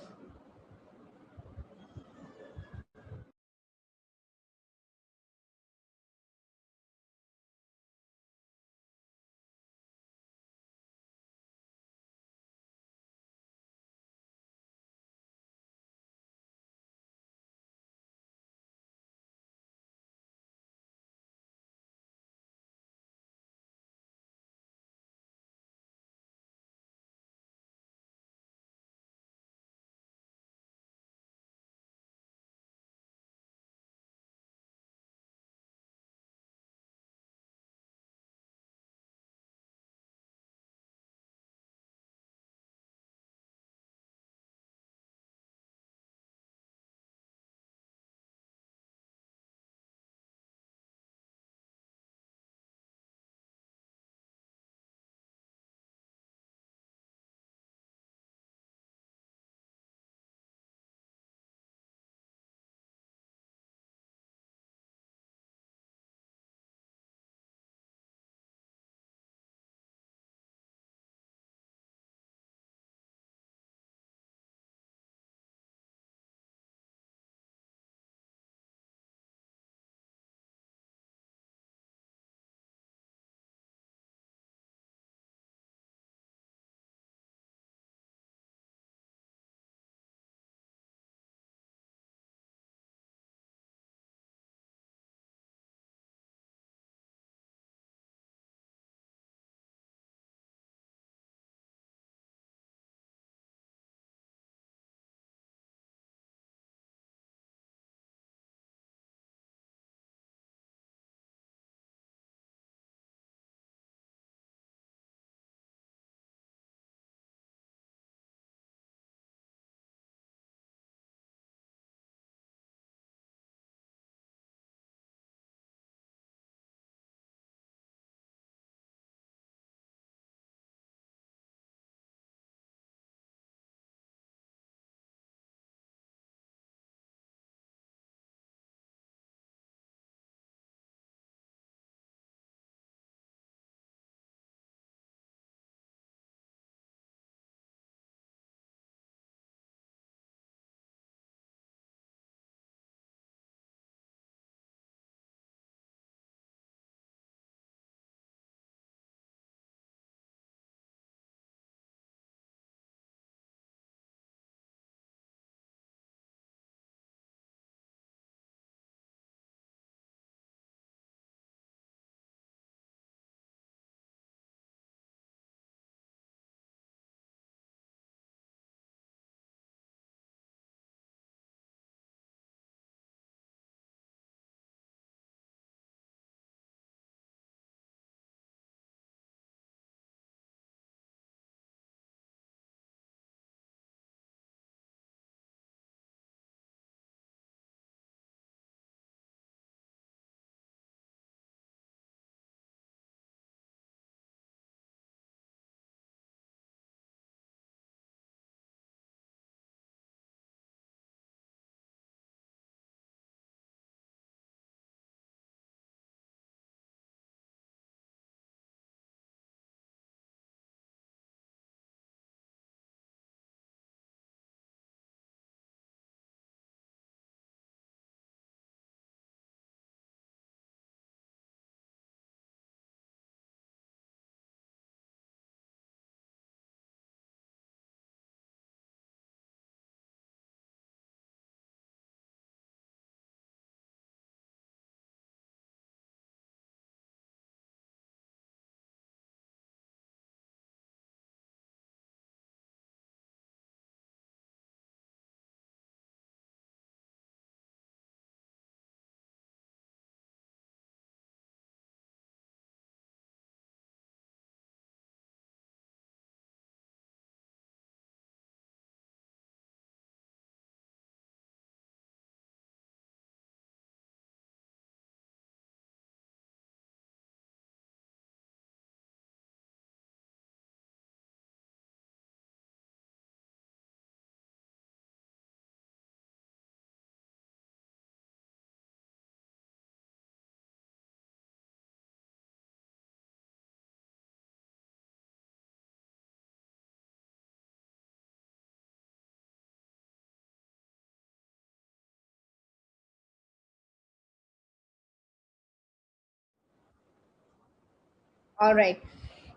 All right.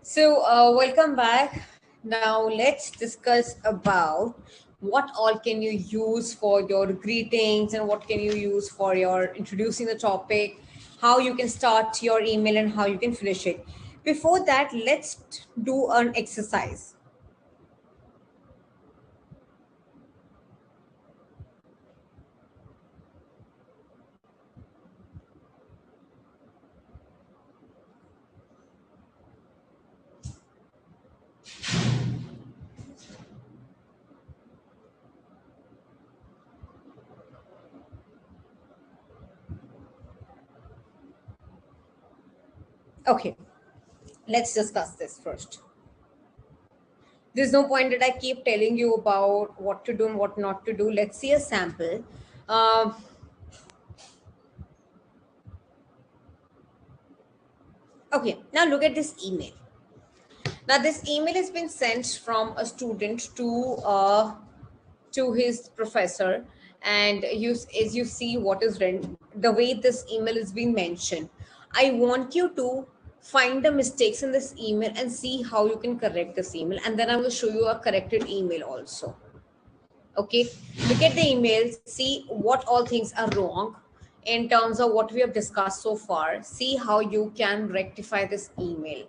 So, welcome back. Now, let's discuss about what all can you use for your greetings and what can you use for your introducing the topic, how you can start your email and how you can finish it. Before that, let's do an exercise. Okay, let's discuss this first. There's no point that I keep telling you about what to do and what not to do. Let's see a sample. Um, okay, now look at this email. Now, this email has been sent from a student to his professor, and as you see what is written, the way this email is being mentioned, I want you to find the mistakes in this email and see how you can correct this email, and then I will show you a corrected email also. Okay, look at the email, see what all things are wrong in terms of what we have discussed so far. See how you can rectify this email,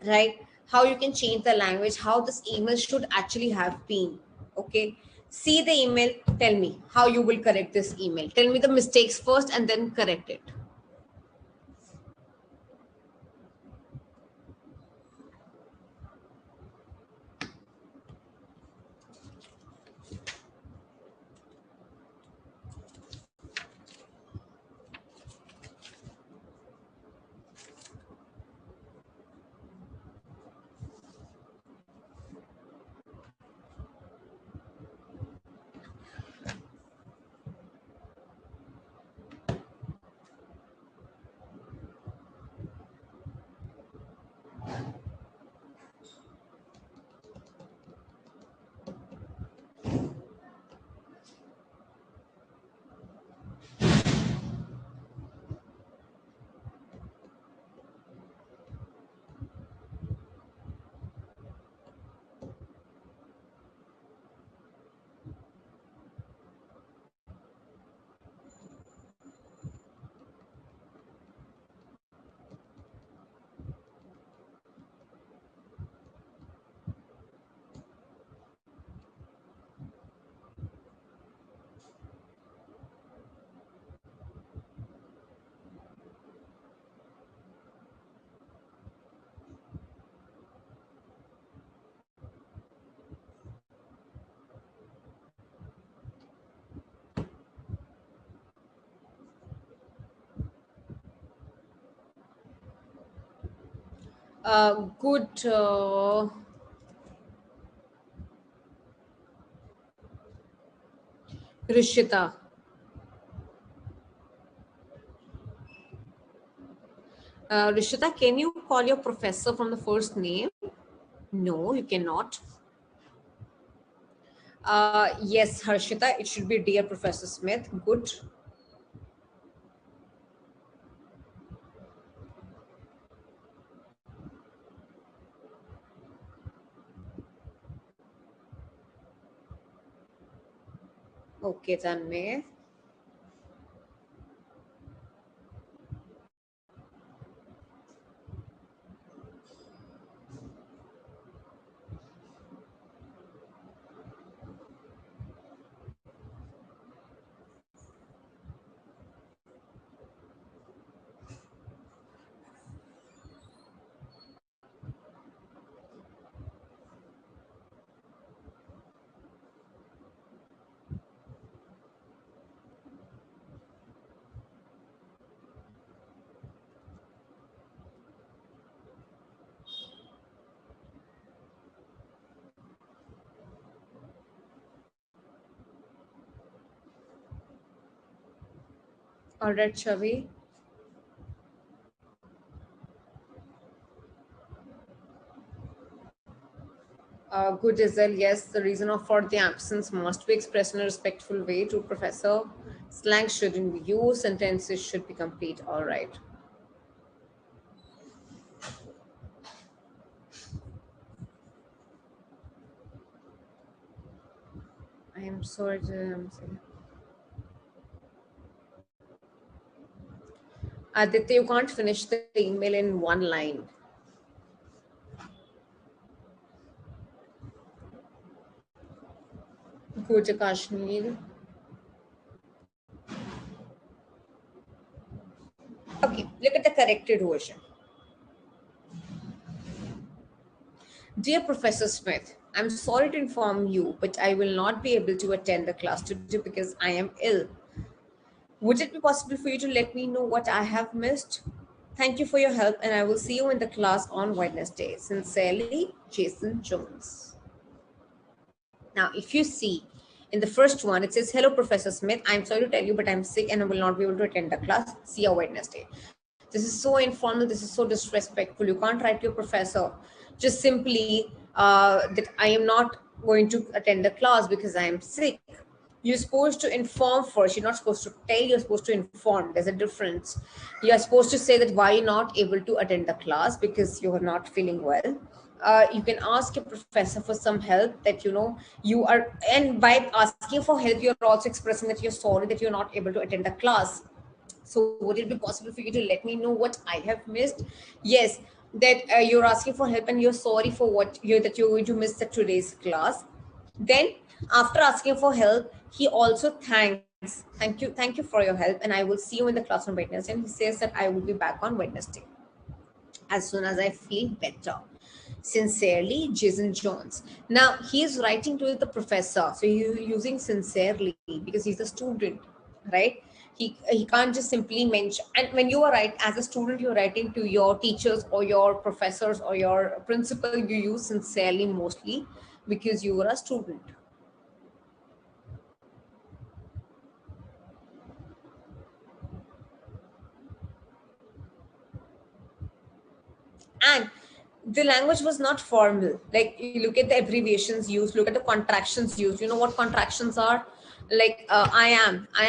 right? How you can change the language, how this email should actually have been. Okay, see the email, tell me how you will correct this email. Tell me the mistakes first and then correct it. Good, Rishita. Rishita, can you call your professor from the first name? No, you cannot. Yes, Harshita, it should be dear Professor Smith. Good. Okay, Tanmay. All right, Chavi. Good Isel, yes, the reason for the absence must be expressed in a respectful way to professor. Slang shouldn't be used, sentences should be complete. All right. I'm sorry to Aditya, you can't finish the email in one line. Go to Kashmir. Okay, look at the corrected version. Dear Professor Smith, I'm sorry to inform you, but I will not be able to attend the class today because I am ill. Would it be possible for you to let me know what I have missed? Thank you for your help, and I will see you in the class on Wednesday. Sincerely, Jason Jones. Now, if you see in the first one, it says, Hello, Professor Smith. I'm sorry to tell you, but I'm sick and I will not be able to attend the class. See you Wednesday. This is so informal. This is so disrespectful. You can't write to your professor just simply that I am not going to attend the class because I am sick. You're supposed to inform first. You're not supposed to tell, you're supposed to inform. There's a difference. You're supposed to say that why you're not able to attend the class because you're not feeling well. You can ask your professor for some help that you are, and by asking for help, you're also expressing that you're sorry that you're not able to attend the class. So would it be possible for you to let me know what I have missed? Yes, that you're asking for help and you're sorry for what you're going to miss the today's class. Then after asking for help, he also thank you for your help, and I will see you in the class on Wednesday. And he says that I will be back on Wednesday as soon as I feel better. Sincerely, Jason Jones. Now he is writing to the professor, so he's using sincerely because he's a student, right? He can't just simply mention. And when you are right as a student, you're writing to your teachers or your professors or your principal, you use sincerely mostly because you are a student. And the language was not formal. Like, you look at the abbreviations used, look at the contractions used. You know what contractions are? Like, I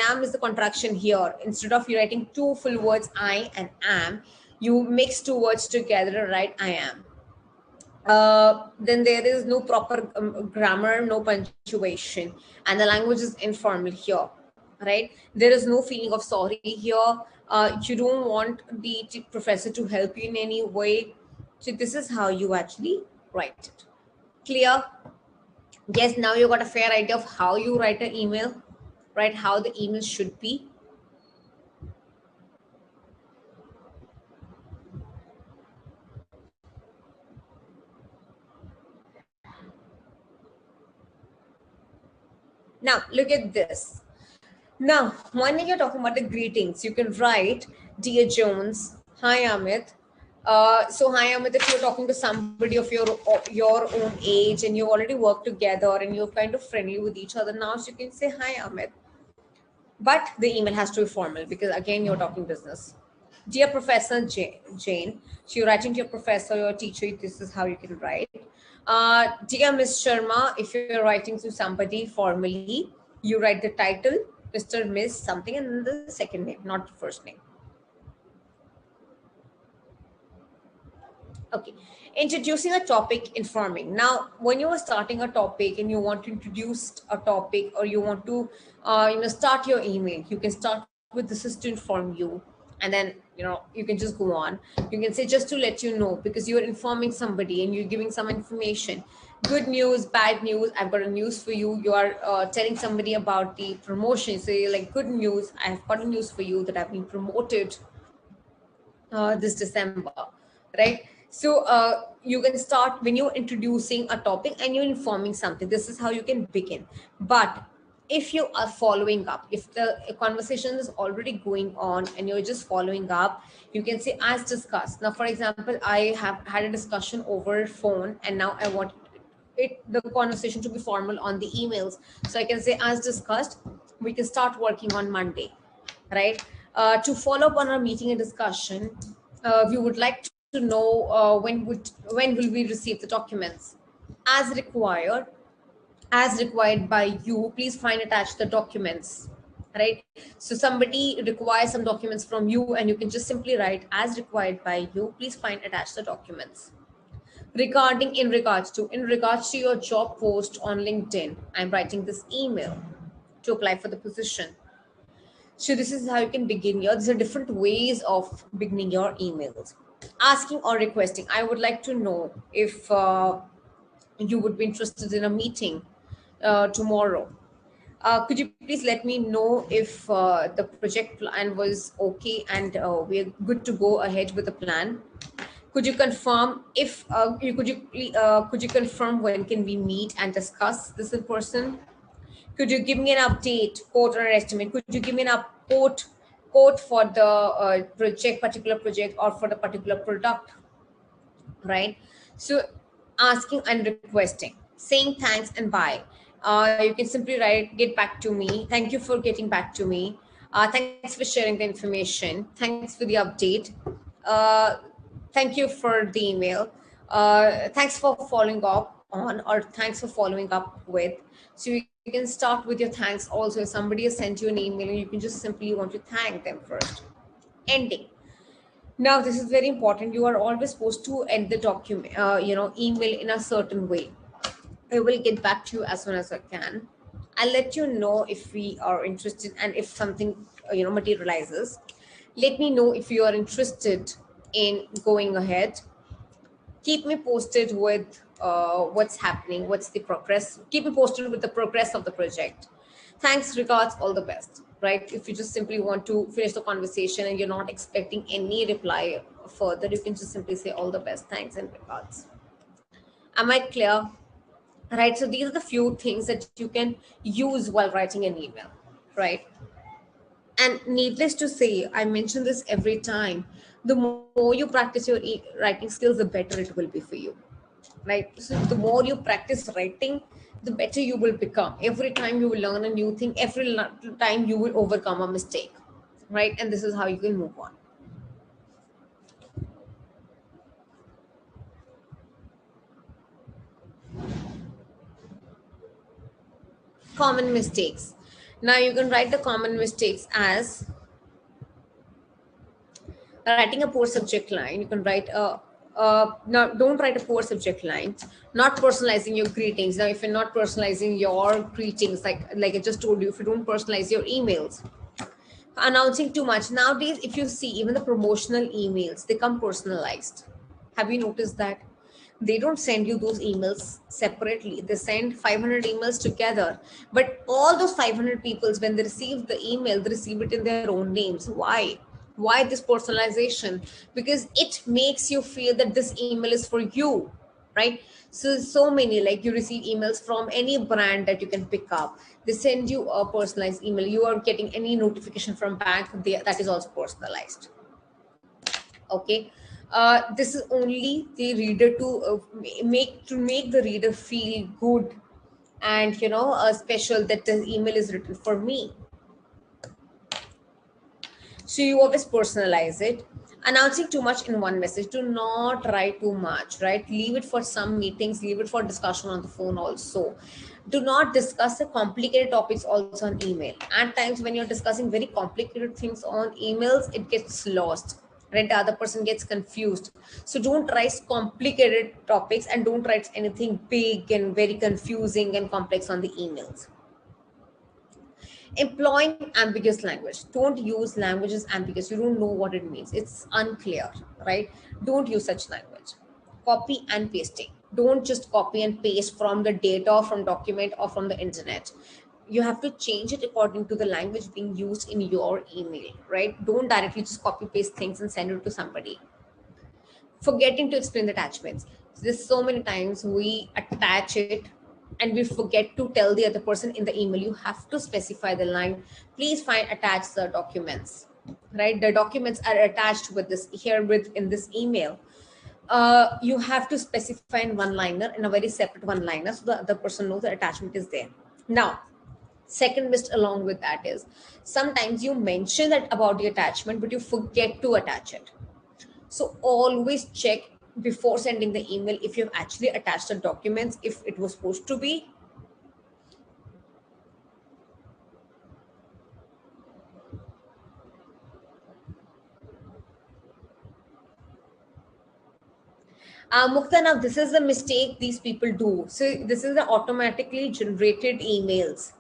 am is the contraction here. Instead of you writing two full words, I and am, you mix two words together, right? I am. Then there is no proper grammar, no punctuation, and the language is informal here, right? There is no feeling of sorry here. You don't want the professor to help you in any way. So this is how you actually write it. Clear? Yes, now you got a fair idea of how you write an email, right? How the email should be. Now look at this. Now, when you're talking about the greetings, you can write, Dear Jones, hi Amit. So hi Amit, if you're talking to somebody of your own age and you already work together and you're kind of friendly with each other now, so you can say hi Amit. But the email has to be formal because again you're talking business. Dear Professor Jane, so you're writing to your professor, your teacher, this is how you can write. Dear Miss Sharma, if you're writing to somebody formally, you write the title, Mr. Miss something, and then the second name, not the first name. Okay. Introducing a topic, informing. Now, when you are starting a topic and you want to introduce a topic or you want to, start your email, you can start with this is to inform you. And then, you can just go on. You can say just to let you know because you're informing somebody and you're giving some information. Good news, bad news. I've got a news for you. You are telling somebody about the promotion. So you're like, good news. I've got a news for you that I've been promoted this December, right? So you can start when you're introducing a topic and you're informing something. This is how you can begin. But if you are following up, if the conversation is already going on and you're just following up, you can say as discussed. Now, for example, I have had a discussion over phone and now I want the conversation to be formal on the emails. So I can say as discussed, we can start working on Monday, right? To follow up on our meeting and discussion, we would like to know when will we receive the documents as required, as required by you. Please find attached the documents, right? So somebody requires some documents from you, and you can just simply write as required by you. Please find attached the documents. In regards to your job post on LinkedIn, I'm writing this email to apply for the position. So this is how you can begin your, these are different ways of beginning your emails. Asking or requesting, I would like to know if you would be interested in a meeting tomorrow. Could you please let me know if the project plan was okay and we're good to go ahead with the plan? Could you confirm if could you confirm when can we meet and discuss this in person? Could you give me an update, quote or an estimate? Could you give me an quote for the particular project or for the particular product, right? So asking and requesting, saying thanks and bye. You can simply write, get back to me. Thank you for getting back to me. Thanks for sharing the information. Thanks for the update. Uh, Thank you for the email. Thanks for following up on, or thanks for following up with. So you can start with your thanks also. If somebody has sent you an email, and you can just simply want to thank them first. Ending. Now, this is very important. You are always supposed to end the document, email in a certain way. I will get back to you as soon as I can. I'll let you know if we are interested and if something, materializes. Let me know if you are interested in going ahead. Keep me posted with what's happening, what's the progress. Keep me posted with the progress of the project. Thanks, regards, all the best, right? If you just simply want to finish the conversation and you're not expecting any reply further, you can just simply say all the best, thanks and regards. Am I clear? Right, so these are the few things that you can use while writing an email, right? And needless to say, I mention this every time, the more you practice your writing skills, the better it will be for you, right? So the more you practice writing, the better you will become. Every time you will learn a new thing, every time you will overcome a mistake, right? And this is how you can move on. Common mistakes. Now you can write the common mistakes as writing a poor subject line. You can write now don't write a poor subject line. Not personalizing your greetings. Now if you're not personalizing your greetings, like I just told you, if you don't personalize your emails, announcing too much. Nowadays, if you see, even the promotional emails, they come personalized. Have you noticed that? They don't send you those emails separately. They send 500 emails together. But all those 500 people, when they receive the email, they receive it in their own names. Why? Why this personalization? Because it makes you feel that this email is for you, right? So many, like, you receive emails from any brand that you can pick up. They send you a personalized email. You are getting any notification from bank, that is also personalized. Okay. This is only the reader to make the reader feel good and special, that the email is written for me. So you always personalize it. Announcing too much in one message. Do not write too much, right? Leave it for some meetings, leave it for discussion on the phone also. Do not discuss the complicated topics also on email. At times when you're discussing very complicated things on emails, it gets lost, right? The other person gets confused. So don't write complicated topics and don't write anything big and very confusing and complex on the emails. Employing ambiguous language. Don't use languages ambiguous. You don't know what it means. It's unclear, right? Don't use such language. Copy and pasting. Don't just copy and paste from the data, from document, or from the internet. You have to change it according to the language being used in your email, right? Don't directly just copy paste things and send it to somebody. Forgetting to explain the attachments. There's so many times we attach it and we forget to tell the other person in the email. You have to specify the line, please find attach the documents, right? The documents are attached with this here with in this email. You have to specify in one liner, in a very separate one liner, so the other person knows the attachment is there. Now, second mist along with that is, sometimes you mention that about the attachment but you forget to attach it. So always check before sending the email if you've actually attached the documents, if it was supposed to be. Mukta, now this is the mistake these people do. So this is the automatically generated emails,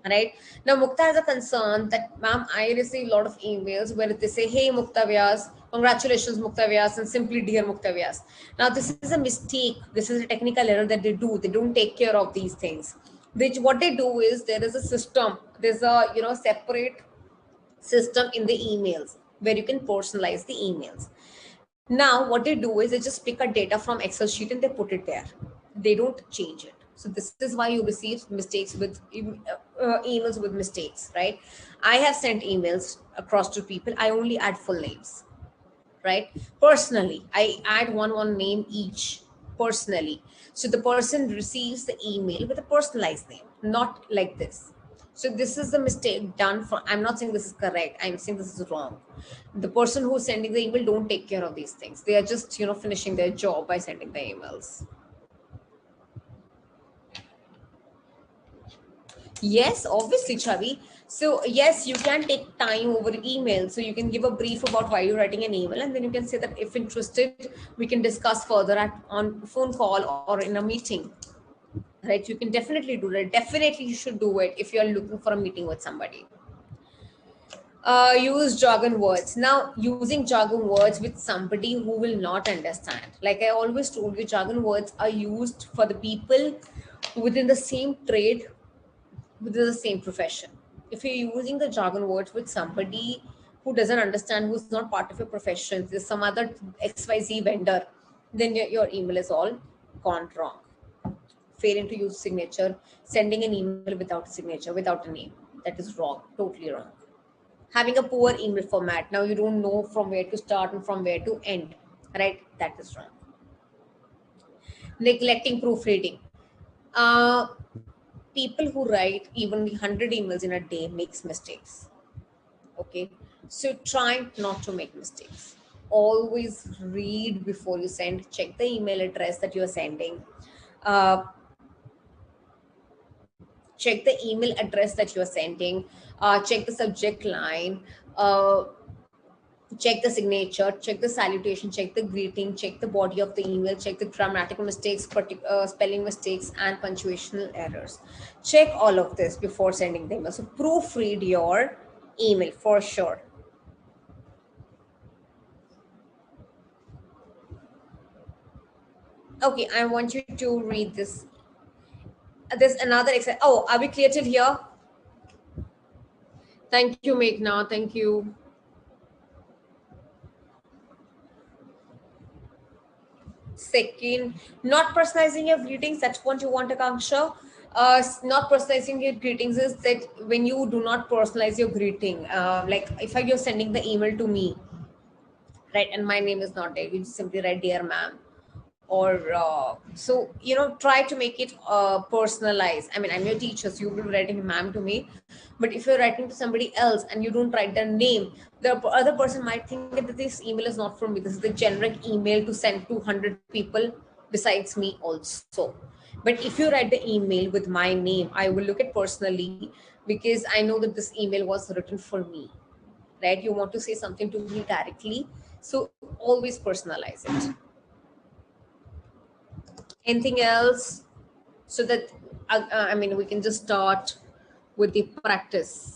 right? Now Mukta has a concern that, ma'am, I receive a lot of emails where they say, "Hey Mukta Vyas, congratulations Mukta Vyas," and simply "Dear Mukta Vyas." Now this is a mistake. This is a technical error that they do. They don't take care of these things. Which what they do is there is a system. There's a separate system in the emails where you can personalize the emails. Now, what they do is they just pick a data from Excel sheet and they put it there. They don't change it. So this is why you receive mistakes with emails with mistakes, right? I have sent emails across to people. I only add full names, right? Personally, I add one name each personally. So the person receives the email with a personalized name, not like this. So this is the mistake done for, I'm not saying this is correct, I'm saying this is wrong. The person who's sending the email don't take care of these things. They are just, finishing their job by sending the emails. Yes, obviously, Chavi. So yes, you can take time over email. So you can give a brief about why you're writing an email, and then you can say that if interested, we can discuss further on phone call or in a meeting. Right? You can definitely do that. Definitely, you should do it if you are looking for a meeting with somebody. Use jargon words. Now, using jargon words with somebody who will not understand. Like I always told you, jargon words are used for the people within the same trade, within the same profession. If you're using the jargon words with somebody who doesn't understand, who's not part of your profession, there's some other XYZ vendor, then your email is all gone wrong. Failing to use signature, sending an email without a signature, without a name. That is wrong, totally wrong. Having a poor email format. Now you don't know from where to start and from where to end, right? That is wrong. Neglecting proofreading. Uh, People who write even 100 emails in a day makes mistakes. Okay, so try not to make mistakes. Always read before you send. Check the email address that you are sending. Uh, Check the email address that you are sending. Check the subject line. Uh, Check the signature, check the salutation, check the greeting, check the body of the email, check the grammatical mistakes, spelling mistakes, and punctuational errors. Check all of this before sending the email. So proofread your email for sure. Okay, I want you to read this. There's another example. Oh, are we clear till here? Thank you, Meghna. Thank you. Second, not personalizing your greetings. That's what you want, Akanksha. Not personalizing your greetings is that when you do not personalize your greeting, like if you're sending the email to me, right, and my name is not there, you just simply write "Dear Ma'am," or so try to make it personalized. I mean, I'm your teacher, so you will be writing "Ma'am" to me, but if you're writing to somebody else and you don't write their name, the other person might think that this email is not from me. This is the generic email to send to 100 people besides me also. But if you write the email with my name, I will look at personally, because I know that this email was written for me, right? You want to say something to me directly, so always personalize it. Anything else? So that I mean, we can just start with the practice.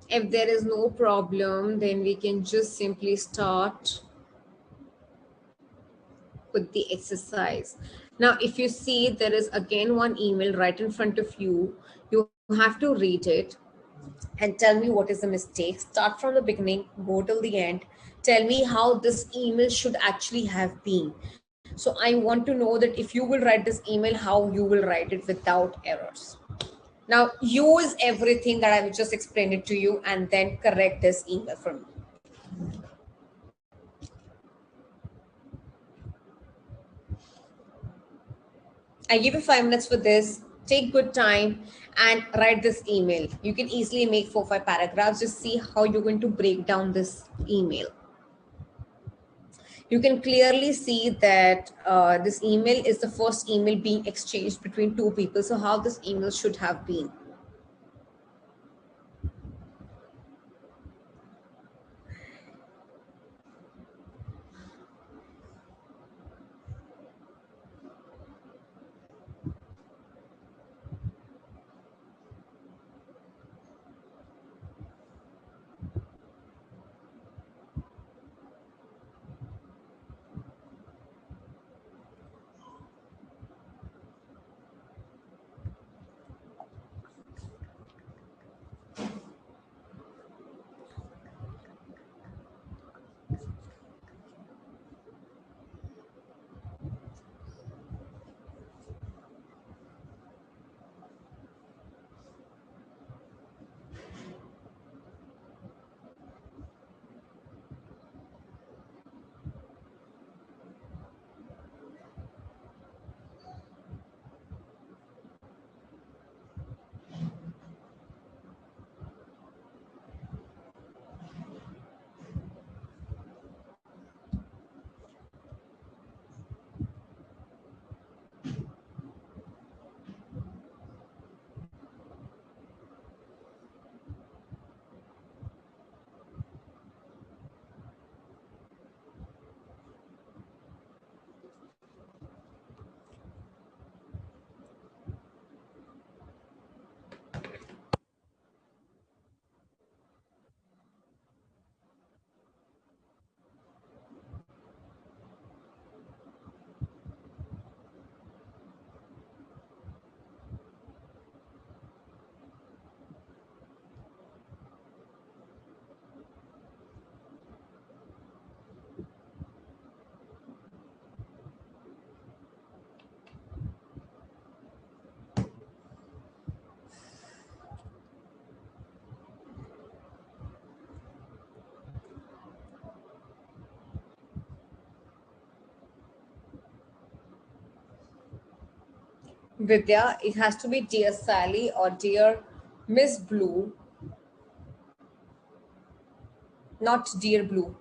If there is no problem, then we can just simply start with the exercise. Now, if you see, there is again one email right in front of you. You have to read it. and tell me what is the mistake. Start from the beginning, go till the end. Tell me how this email should actually have been. So I want to know that if you will write this email, how you will write it without errors. Now use everything that I've just explained it to you and then correct this email for me. I give you 5 minutes for this. Take good time and write this email. You can easily make 4 5 paragraphs. Just see how you're going to break down this email. You can clearly see that this email is the first email being exchanged between two people. So how this email should have been. Vidya, it has to be Dear Sally or Dear Miss Blue, not Dear Blue.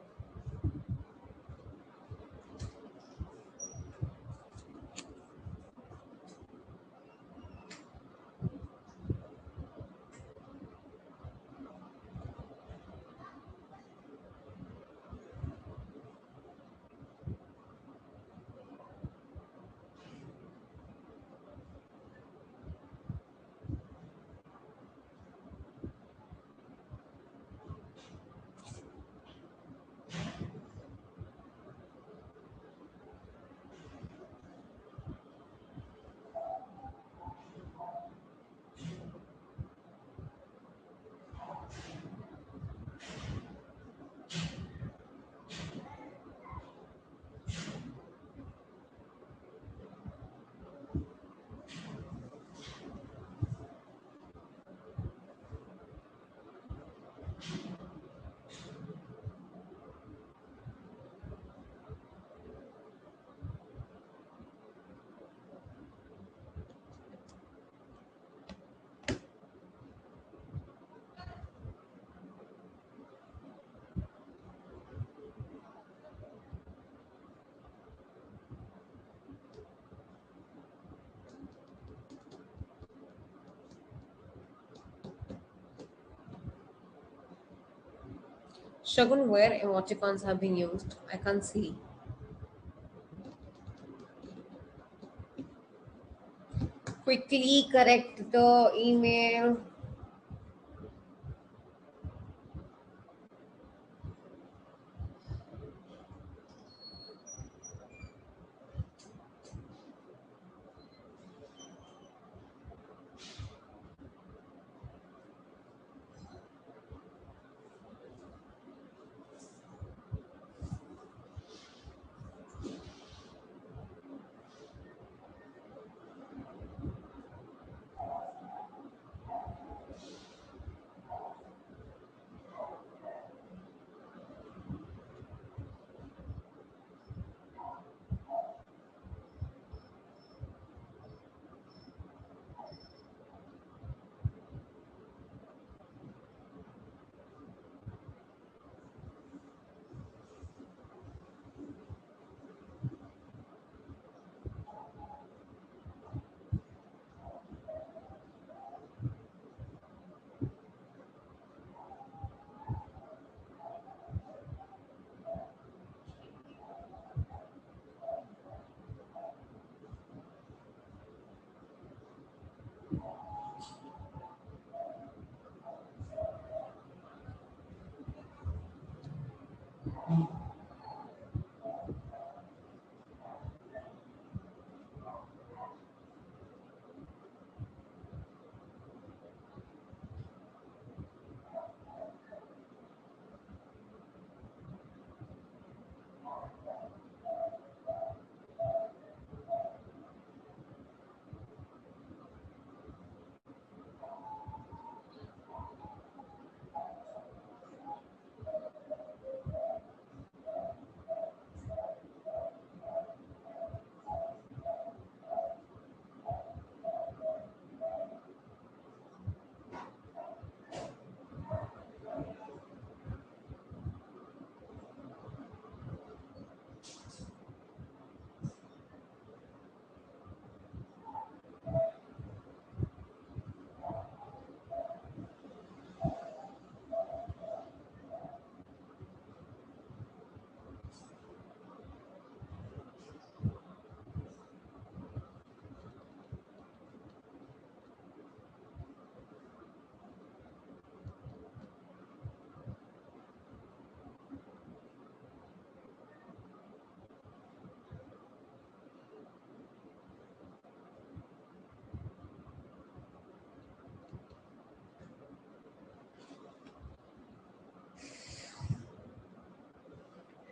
Shagun, where emoticons have been used? I can't see. Quickly correct the email.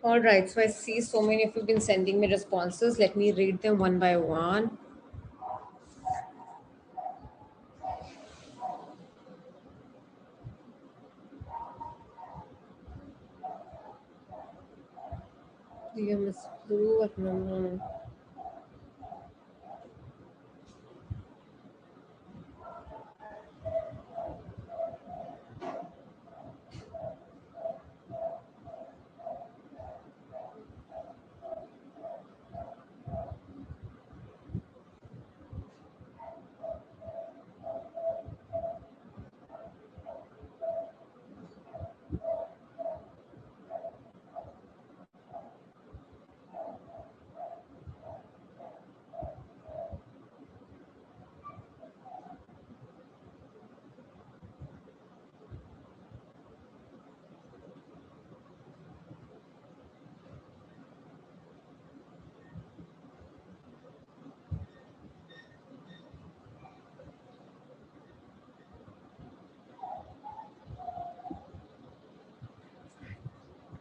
All right, so I see so many of you have been sending me responses. Let me read them one by one. Dear Miss Blue, no.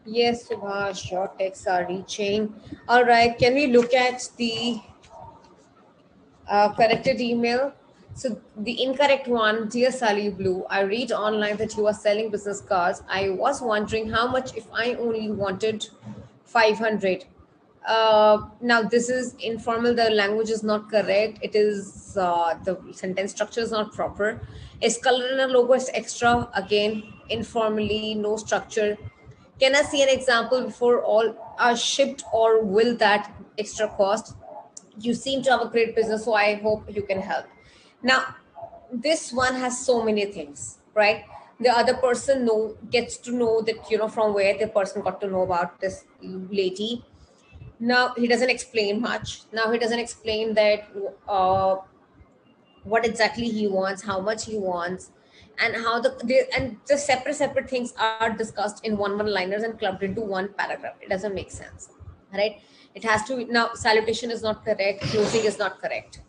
Yes, Subhash, your texts are reaching. All right, can we look at the corrected email? So the incorrect one, dear Sally Blue, I read online that you are selling business cards. I was wondering how much if I only wanted 500. Now this is informal. The language is not correct. It is the sentence structure is not proper. Is color in a logo is extra again informally, no structure. Can I see an example before all are shipped, or will that extra cost? You seem to have a great business, so I hope you can help. Now, this one has so many things, right? The other person gets to know that, from where the person got to know about this lady. Now he doesn't explain much. Now he doesn't explain that what exactly he wants, how much he wants, and how and the separate things are discussed in one liners and clubbed into one paragraph. It doesn't make sense, right? It has to now. Salutation is not correct. Closing is not correct,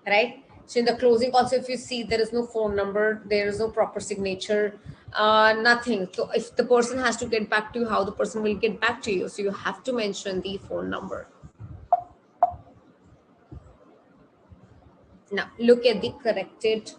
right? So in the closing also, if you see, there is no phone number, there is no proper signature, nothing. So if the person has to get back to you, how the person will get back to you? So you have to mention the phone number. Now look at the corrected.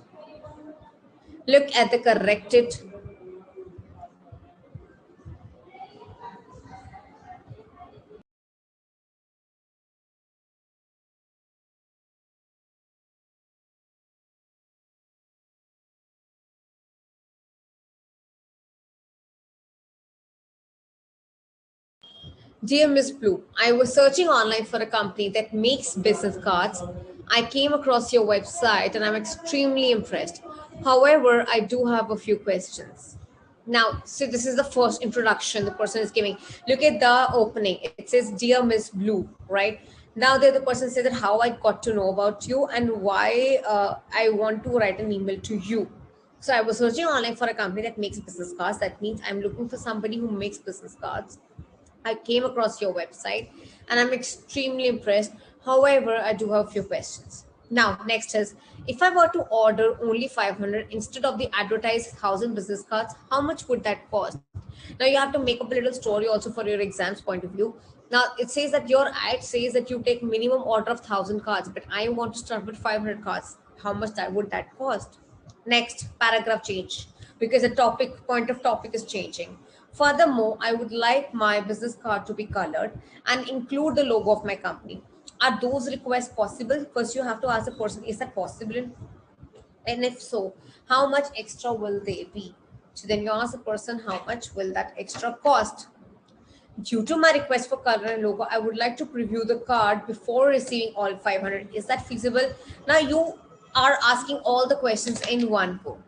Dear Miss Blue, I was searching online for a company that makes business cards. I came across your website and I'm extremely impressed. However, I do have a few questions. Now, so this is the first introduction the person is giving. Look at the opening. It says, Dear Miss Blue, right? Now, there the person says that how I got to know about you and why I want to write an email to you. So I was searching online for a company that makes business cards. That means I'm looking for somebody who makes business cards. I came across your website and I'm extremely impressed. However, I do have a few questions. Now, next is, if I were to order only 500 instead of the advertised 1,000 business cards, how much would that cost? Now, you have to make up a little story also for your exams point of view. Now, it says that your ad says that you take minimum order of 1,000 cards, but I want to start with 500 cards. How much that would that cost? Next, paragraph change, because the point of topic is changing. Furthermore, I would like my business card to be colored and include the logo of my company. Are those requests possible? First, you have to ask the person, is that possible? And if so, how much extra will they be? So then you ask the person, how much will that extra cost? Due to my request for color and logo, I would like to preview the card before receiving all 500. Is that feasible? Now you are asking all the questions in one go.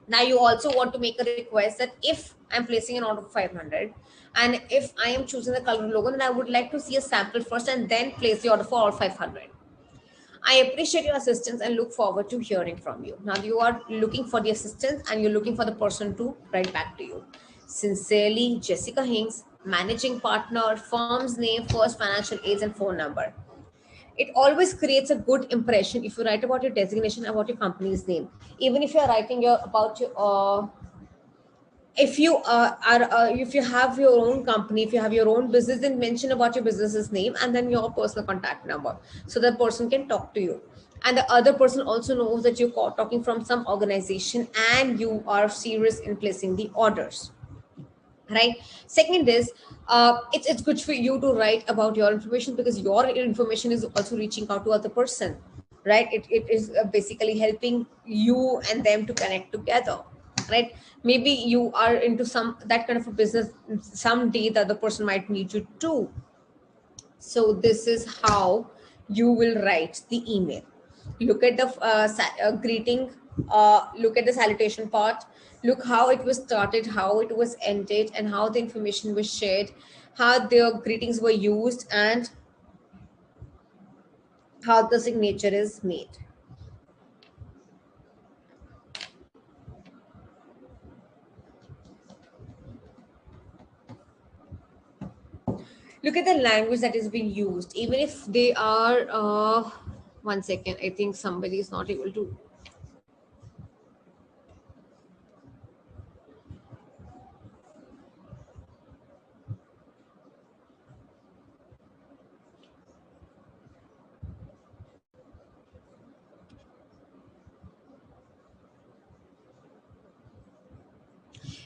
Now you also want to make a request that if I'm placing an order of 500 and if I am choosing the color logo, then I would like to see a sample first and then place the order for all 500. I appreciate your assistance and look forward to hearing from you. Now you are looking for the assistance and you're looking for the person to write back to you. Sincerely, Jessica Hinks, managing partner, firm's name, first financial aids, and phone number. It always creates a good impression if you write about your designation, about your company's name. Even if you're writing your about your if you are if you have your own company, if you have your own business, then mention about your business's name and then your personal contact number so that person can talk to you, and the other person also knows that you're talking from some organization and you are serious in placing the orders, right? Second is, it's good for you to write about your information because your information is also reaching out to other person, right? It is basically helping you and them to connect together, right? Maybe you are into some that kind of a business, someday the other person might need you too. So this is how you will write the email. Look at the greeting, look at the salutation part, look how it was started, how it was ended, and how the information was shared, how the greetings were used, and how the signature is made. Look at the language that is being used, even if they are, 1 second, I think somebody is not able to.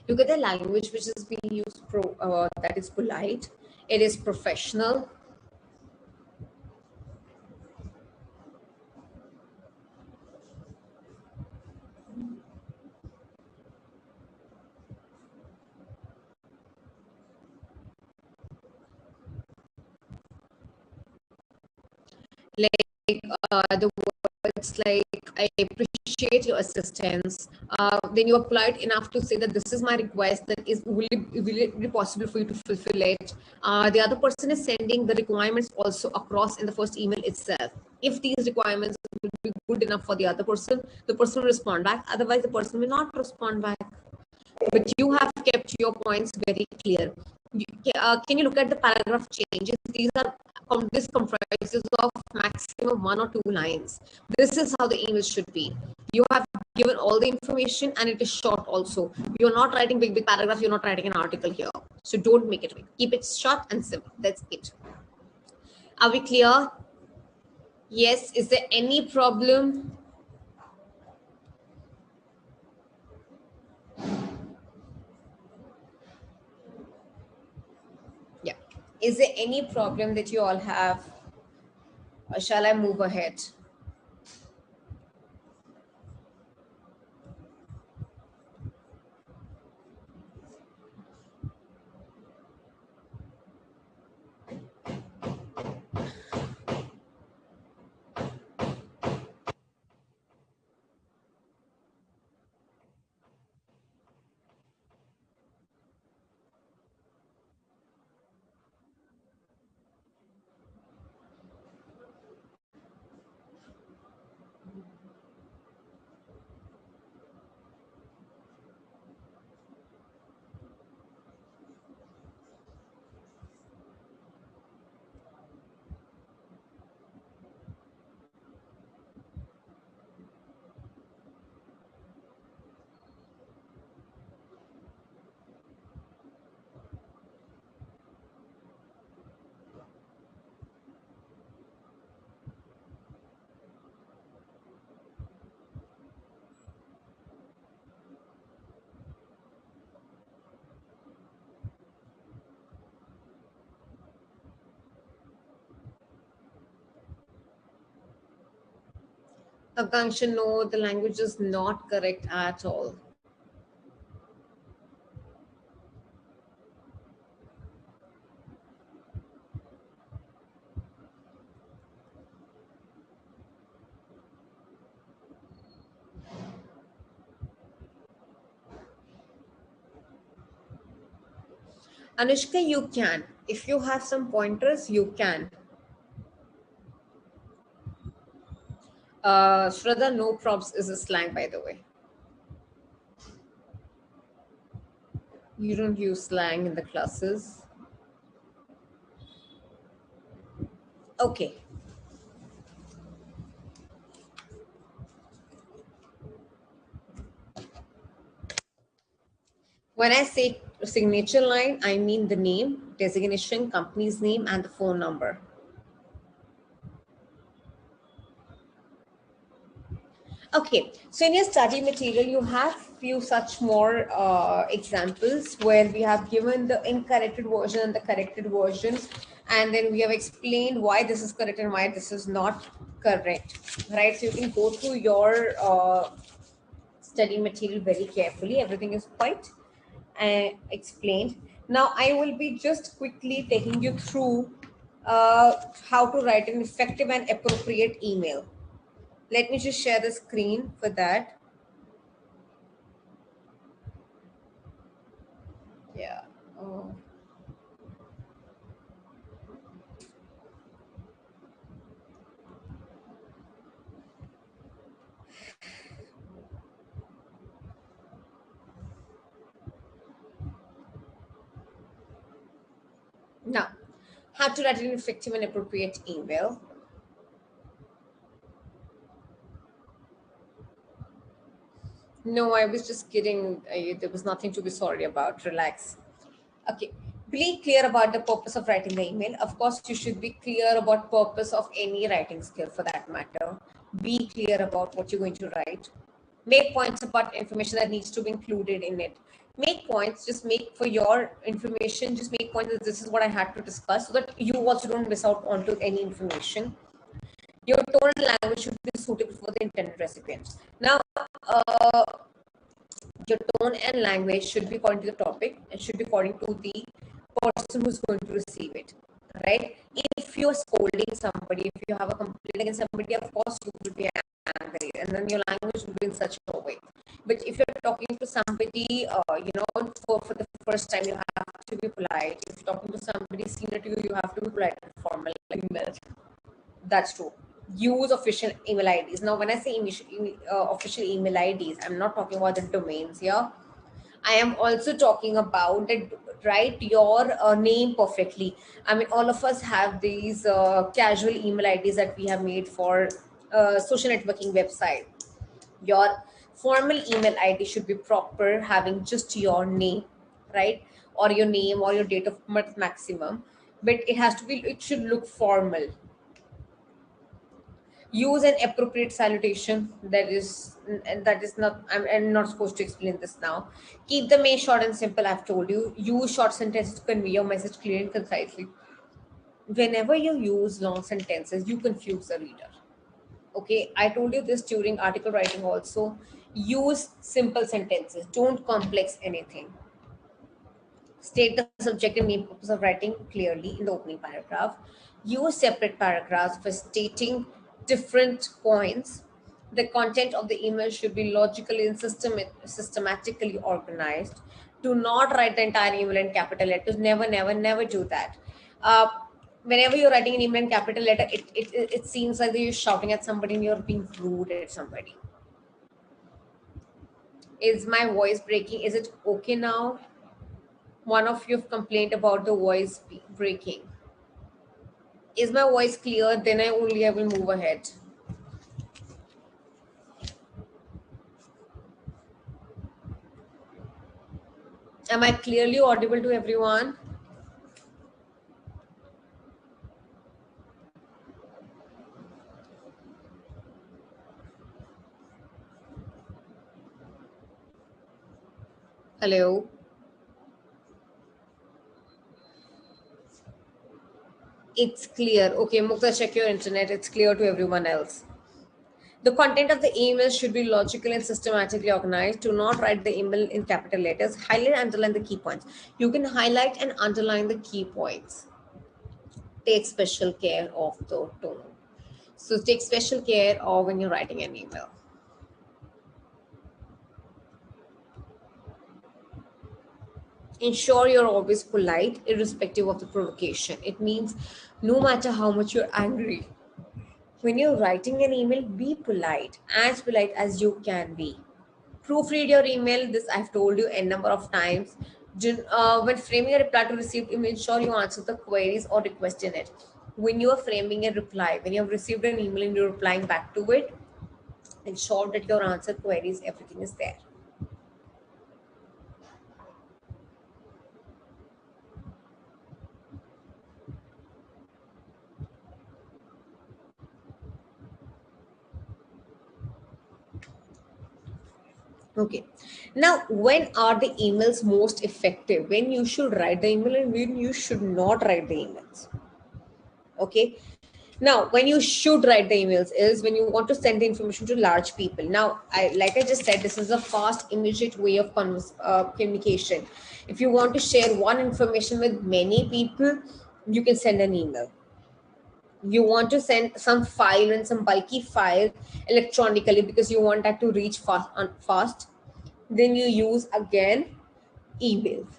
Look at the language which is being used, that is polite, it is professional. Like the words like, I appreciate your assistance. Then you are polite enough to say that this is my request, that is, will it be possible for you to fulfill it? The other person is sending the requirements also across in the first email itself. If these requirements will be good enough for the person will respond back. Otherwise, the person will not respond back. But you have kept your points very clear. Can you look at the paragraph changes? This comprises of maximum 1 or 2 lines. This is how the email should be. You have given all the information and it is short also. You're not writing big paragraphs. You're not writing an article here. So don't make it big. Keep it short and simple. That's it. Are we clear? Yes. Is there any problem? Yeah. Is there any problem that you all have? Or shall I move ahead? Akanksha, no, the language is not correct at all. Anushka, you can. If you have some pointers, you can. Shraddha, no props is a slang, by the way. You don't use slang in the classes. Okay. When I say signature line, I mean the name, designation, company's name, and the phone number. Okay, so in your study material, you have few such more examples where we have given the incorrected version and the corrected version, and then we have explained why this is correct and why this is not correct, right? So you can go through your study material very carefully. Everything is quite explained. Now I will be just quickly taking you through how to write an effective and appropriate email. Let me just share the screen for that. Yeah. Oh. Now, how to write an effective and appropriate email. No, I was just kidding. There was nothing to be sorry about. Relax. Okay. Be clear about the purpose of writing the email. Of course, you should be clear about purpose of any writing skill for that matter. Be clear about what you're going to write. Make points about information that needs to be included in it. Make points, just make for your information, just make points that this is what I had to discuss so that you also don't miss out onto any information. Your tone and language should be suitable for the intended recipients. Now, your tone and language should be according to the topic and should be according to the person who's going to receive it, right? If you're scolding somebody, if you have a complaint against somebody, of course you will be angry, and then your language will be in such a way. But if you're talking to somebody, for the first time, you have to be polite. If you're talking to somebody senior to you, you have to be polite and formal, like email. That's true. Use official email IDs. Now, when I say official email IDs, I'm not talking about the domains here. I am also talking about that. Write your name perfectly. I mean, all of us have these casual email IDs that we have made for social networking website. Your formal email ID should be proper, having just your name, right? Or your name or your date of birth maximum. But it has to be, it should look formal. Use an appropriate salutation. That is not, I'm not supposed to explain this now. Keep the mail short and simple. I've told you, use short sentences to convey your message clearly and concisely. Whenever you use long sentences, you confuse the reader. Okay, I told you this during article writing also. Use simple sentences, don't complex anything. State the subject and main purpose of writing clearly in the opening paragraph. Use separate paragraphs for stating different points. The content of the email should be logically and systematically organized. Do not write the entire email in capital letters. Never, never, never do that. Uh, Whenever you're writing an email in capital letter, it seems like you're shouting at somebody and you're being rude at somebody. Is my voice breaking? Is it okay now? One of you have complained about the voice breaking. Is my voice clear? Then I will move ahead. Am I clearly audible to everyone? Hello? It's clear. Okay, Mukta, check your internet. It's clear to everyone else. The content of the email should be logical and systematically organized. Do not write the email in capital letters. Highlight and underline the key points. You can highlight and underline the key points. Take special care of the tone. So take special care of when you're writing an email. Ensure you're always polite, irrespective of the provocation. It means no matter how much you're angry, when you're writing an email, be polite as you can be. Proofread your email. This I've told you a number of times. When framing a reply to received email, ensure you answer the queries or request in it. When you are framing a reply, when you have received an email and you're replying back to it, ensure that your answer queries, everything is there. Okay. Now, when are the emails most effective? When you should write the email and when you should not write the emails. Okay. Now, when you should write the emails is when you want to send the information to large people. Now, like I just said, this is a fast, immediate way of communication. If you want to share one information with many people, you can send an email. You want to send some file and some bulky file electronically because you want that to reach fast, then you use again emails.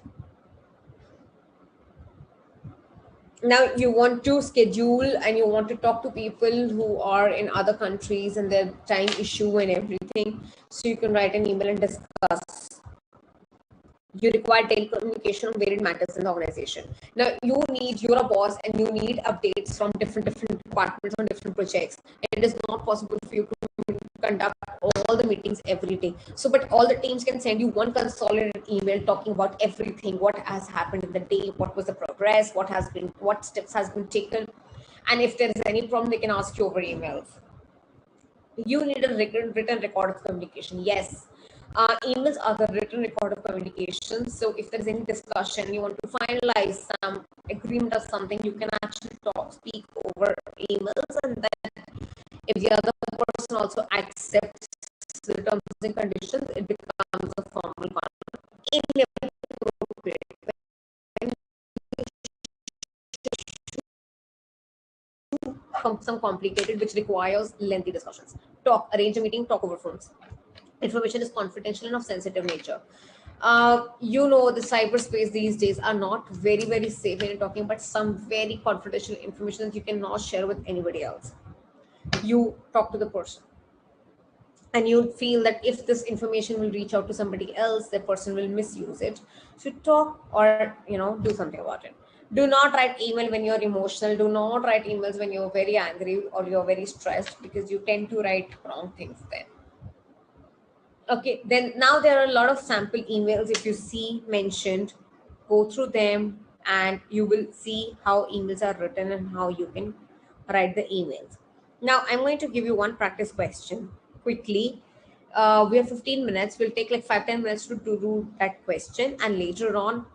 Now you want to schedule and you want to talk to people who are in other countries and their time issue and everything, so you can write an email and discuss. You require telecommunication on varied matters in the organization. Now you're a boss and you need updates from different departments on different projects. It is not possible for you to conduct all the meetings every day. So, but all the teams can send you one consolidated email talking about everything, what has happened in the day, what was the progress, what steps has been taken. And if there is any problem, they can ask you over emails. You need a written record of communication. Yes. Emails are the written record of communication. So if there's any discussion, you want to finalize some agreement or something, you can actually speak over emails, and then if the other person also accepts the terms and conditions, it becomes a formal contract. Some complicated, which requires lengthy discussions. Arrange a meeting, talk over phones. Information is confidential and of sensitive nature. The cyberspace these days are not very safe when you're talking about some very confidential information that you cannot share with anybody else. You talk to the person and you feel that if this information will reach out to somebody else, that person will misuse it. So talk or do something about it. Do not write email when you're emotional. Do not write emails when you're very angry or you're very stressed, because you tend to write wrong things then. Okay, then now there are a lot of sample emails. If you see mentioned, go through them and you will see how emails are written and how you can write the emails. Now I'm going to give you one practice question quickly. We have 15 minutes. We'll take like 5-10 minutes to do that question, and later on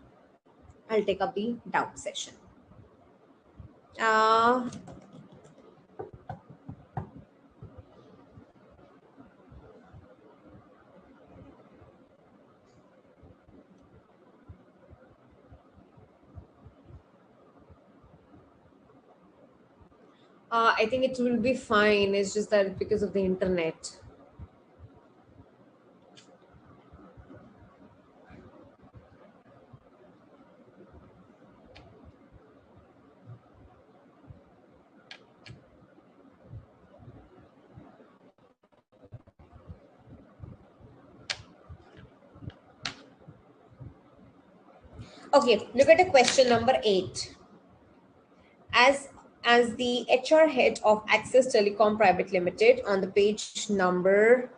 I'll take up the doubt session. I think it will be fine. It's just that because of the internet. Okay, look at the question number 8. As the HR head of Access Telecom Private Limited, on the page number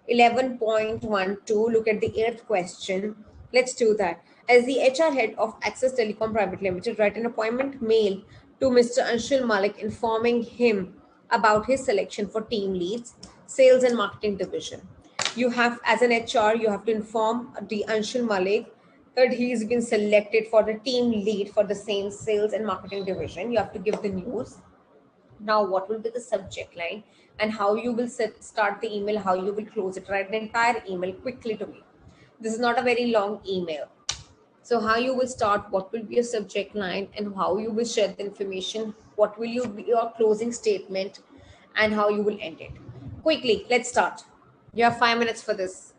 11.12, look at the 8th question. Let's do that. As the HR head of Access Telecom Private Limited, write an appointment mail to Mr. Anshul Malik informing him about his selection for team leads, sales and marketing division. You have, as an HR, you have to inform the Anshul Malik that he's been selected for the team lead for the same sales and marketing division. You have to give the news. Now, what will be the subject line and how you will start the email, how you will close it. Write the entire email quickly to me. This is not a very long email. So how you will start, what will be your subject line, and how you will share the information, what will you be your closing statement, and how you will end it. Quickly, let's start. You have 5 minutes for this.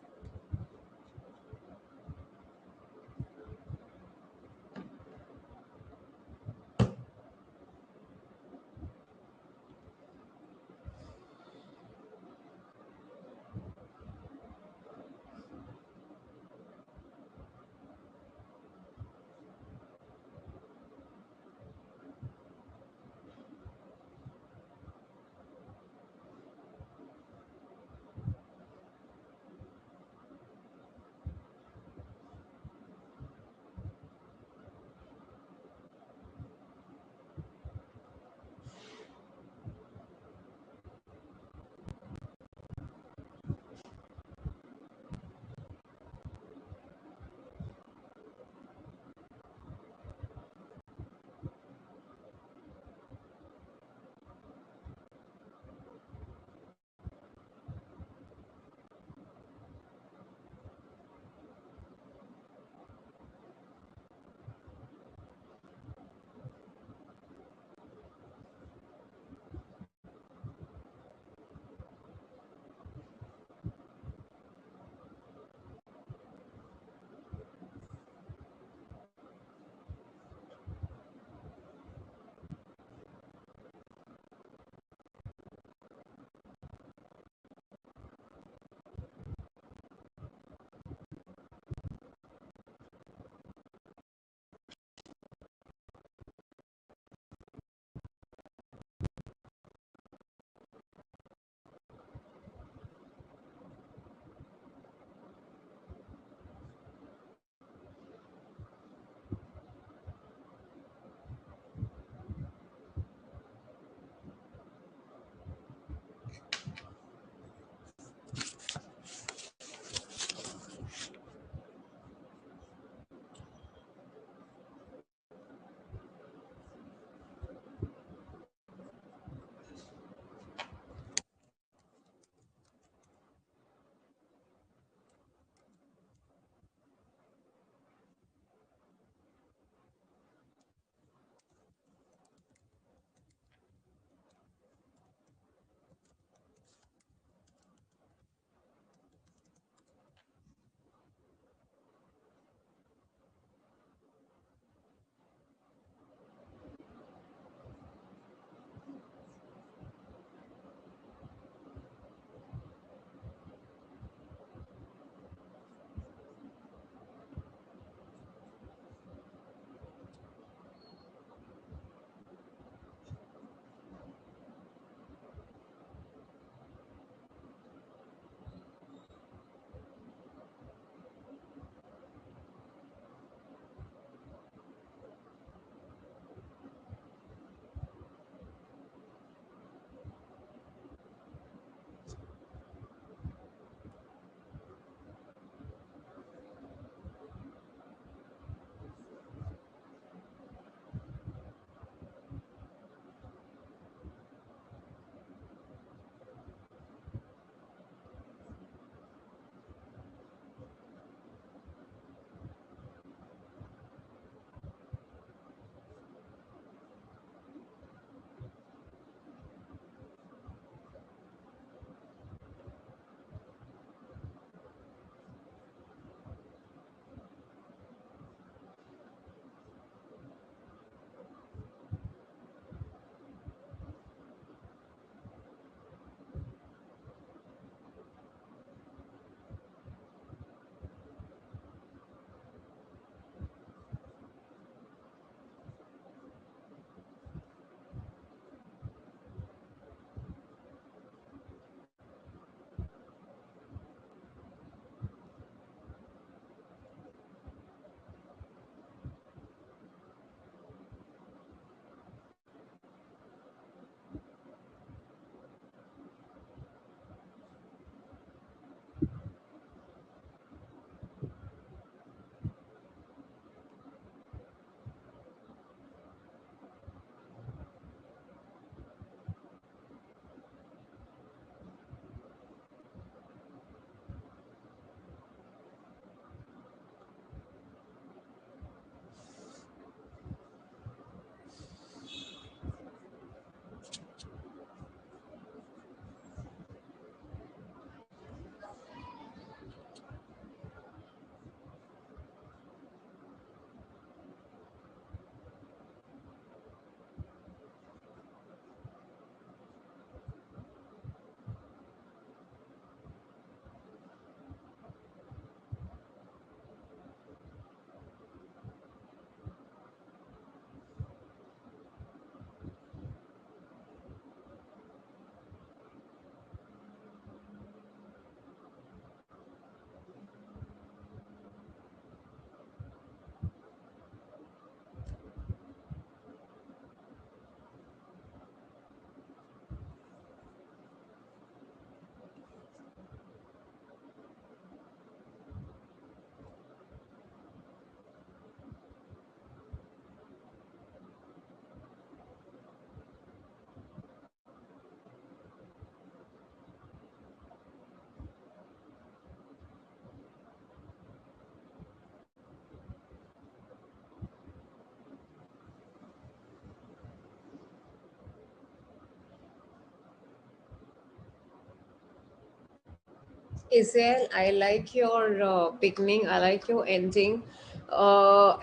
Isel, I like your beginning. I like your ending.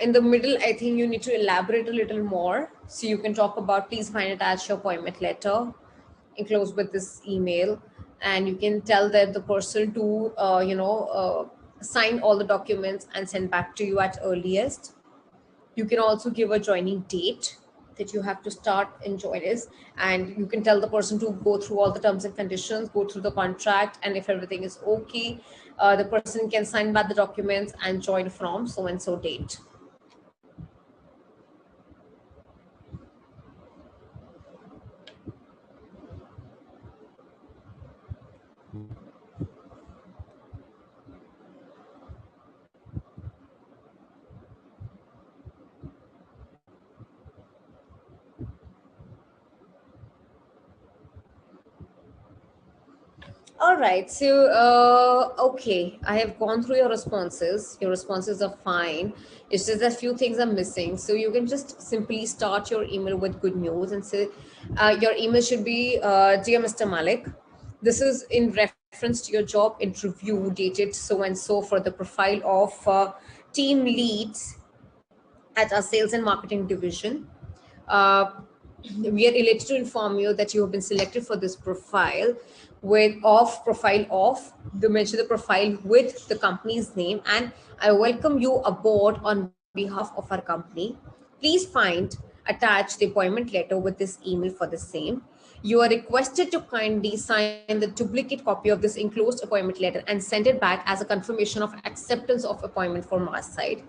In the middle, I think you need to elaborate a little more. So you can talk about, please find attached your appointment letter enclosed with this email, and you can tell that the person to, sign all the documents and send back to you at earliest. You can also give a joining date that you have to start and join this, and you can tell the person to go through all the terms and conditions, go through the contract, and if everything is okay, the person can sign back the documents and join from so and so date. All right. So, okay, I have gone through your responses. Your responses are fine. It's just that few things are missing. So you can just simply start your email with good news and say, your email should be, Dear Mr. Malik, this is in reference to your job interview dated so and so for the profile of team leads at our sales and marketing division. Uh, we are elated to inform you that you have been selected for this profile with off profile of to mention the profile with the company's name, and I welcome you aboard on behalf of our company. Please find attach the appointment letter with this email for the same. You are requested to kindly sign the duplicate copy of this enclosed appointment letter and send it back as a confirmation of acceptance of appointment from our side.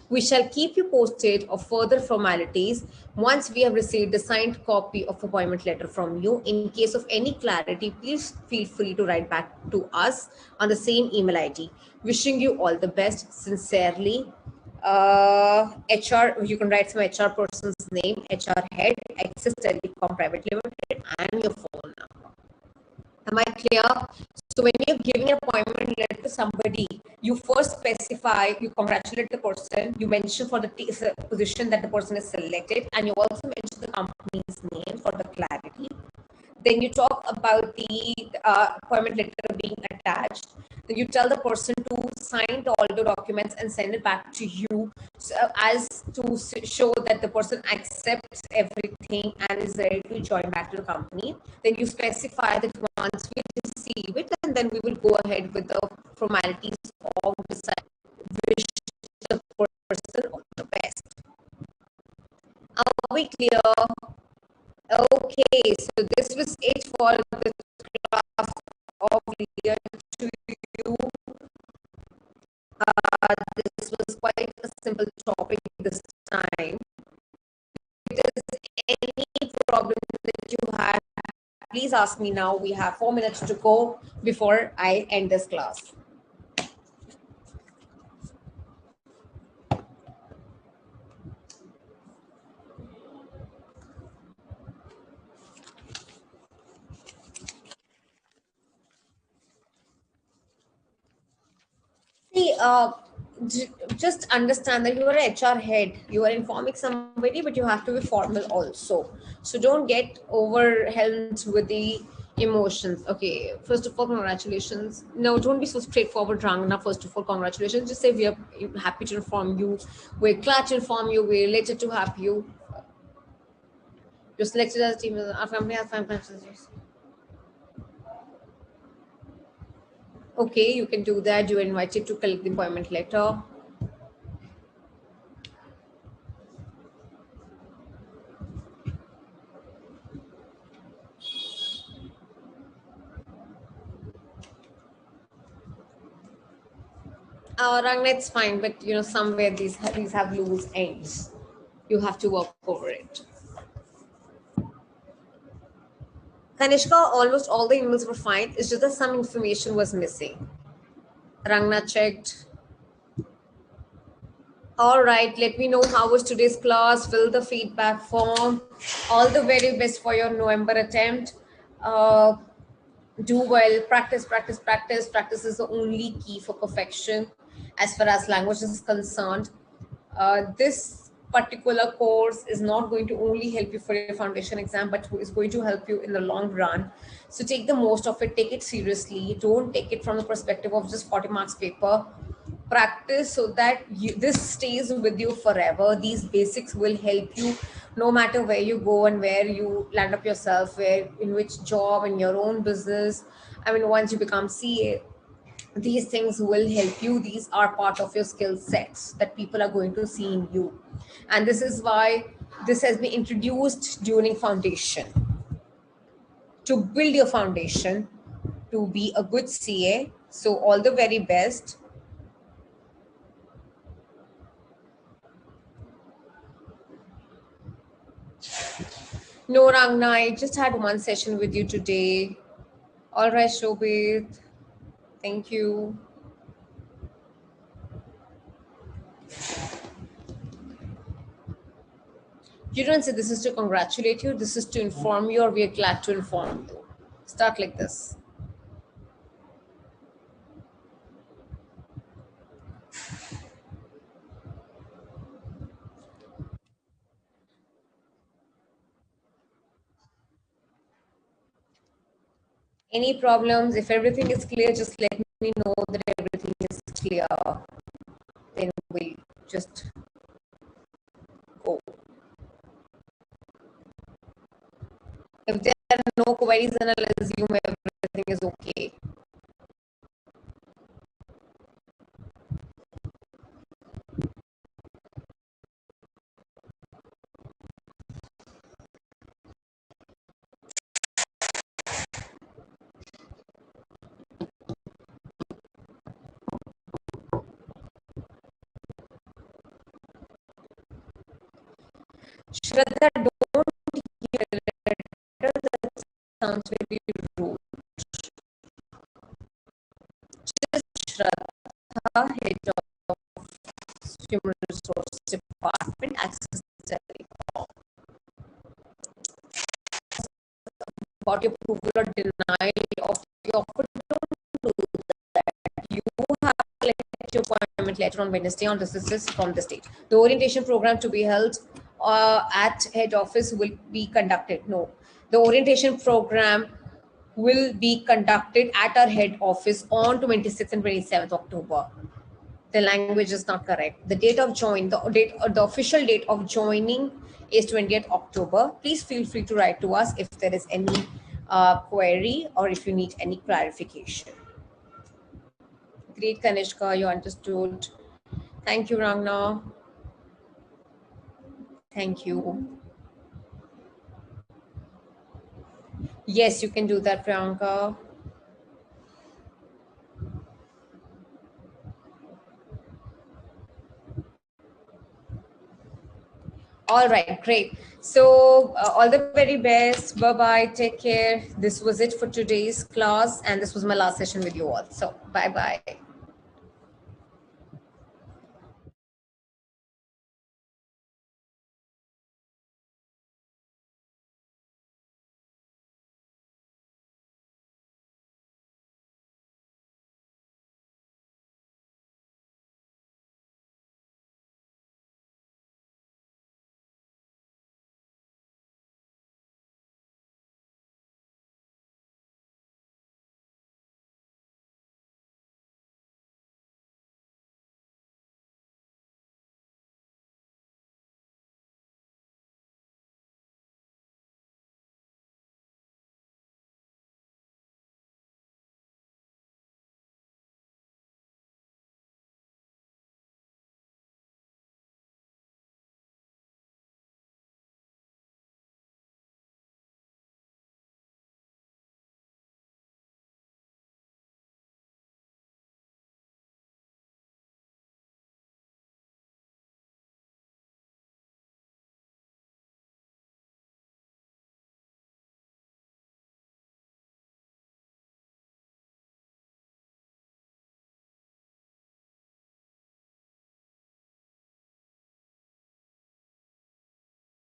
We shall keep you posted of further formalities once we have received the signed copy of appointment letter from you. In case of any clarity, please feel free to write back to us on the same email ID. Wishing you all the best. Sincerely, HR, you can write some HR person's name, HR head, Access Telecom Private Limited, and your phone number. Am I clear? So when you're giving an appointment letter to somebody, you first specify, you congratulate the person, you mention for the position that the person is selected, and you also mention the company's name for the clarity. Then you talk about the appointment letter being attached. Then you tell the person to sign all the documents and send it back to you, so as to show that the person accepts everything and is ready to join back to the company. Then you specify that once we receive it, and then we will go ahead with the formalities of decide wish the person all the best. Are we clear? Okay, so this was it for the class of leader to you. This was quite a simple topic this time. If there's any problem that you have, please ask me now. We have 4 minutes to go before I end this class. See, just understand that you are an HR head. You are informing somebody, but you have to be formal also. So don't get overwhelmed with the emotions. Okay, first of all, congratulations. No, don't be so straightforward, Rangna. First of all, congratulations. Just say we are happy to inform you. We're glad to inform you. We're elated to have you. You're selected as a team. Our family has 5 months. Okay, you can do that. You're invited to collect the appointment letter. Rangna, it's fine, but somewhere these have loose ends. You have to work over it. Kanishka, almost all the emails were fine. It's just that some information was missing. Rangna checked. All right, let me know how was today's class. Fill the feedback form. All the very best for your November attempt. Do well. Practice, practice, practice. Practice is the only key for perfection as far as language is concerned. This particular course is not going to only help you for your foundation exam, but is going to help you in the long run. So take the most of it, take it seriously. Don't take it from the perspective of just 40 marks paper. Practice so that this stays with you forever. These basics will help you no matter where you go and where you land up yourself, where, in which job, in your own business. I mean, once you become CA, these things will help you. These are part of your skill sets that people are going to see in you. And this is why this has been introduced during foundation, to build your foundation to be a good CA. So all the very best. No, Rangna, I just had one session with you today. All right, Shobit. Thank you. You don't say this is to congratulate you. This is to inform you, or we are glad to inform you. Start like this. Any problems? If everything is clear, just let me know that everything is clear. Then we'll just go. If there are no queries, then I'll assume everything is okay. Shraddha, don't give a letter that sounds very rude. Just Shraddha, head of Human Resource Department, Access Telecom. About your approval or denial of your offer, don't do that. You have your appointment letter on Wednesday on this is from the state. The orientation program to be held at head office will be conducted. No, the orientation program will be conducted at our head office on 26th and 27th October. The language is not correct. The date of join, the official date of joining is 20th October. Please feel free to write to us if there is any query or if you need any clarification. Great, Kanishka, you understood. Thank you, Rangna. Thank you. Yes, you can do that, Priyanka. All right, great. So all the very best. Bye-bye. Take care. This was it for today's class. And this was my last session with you all. So bye-bye.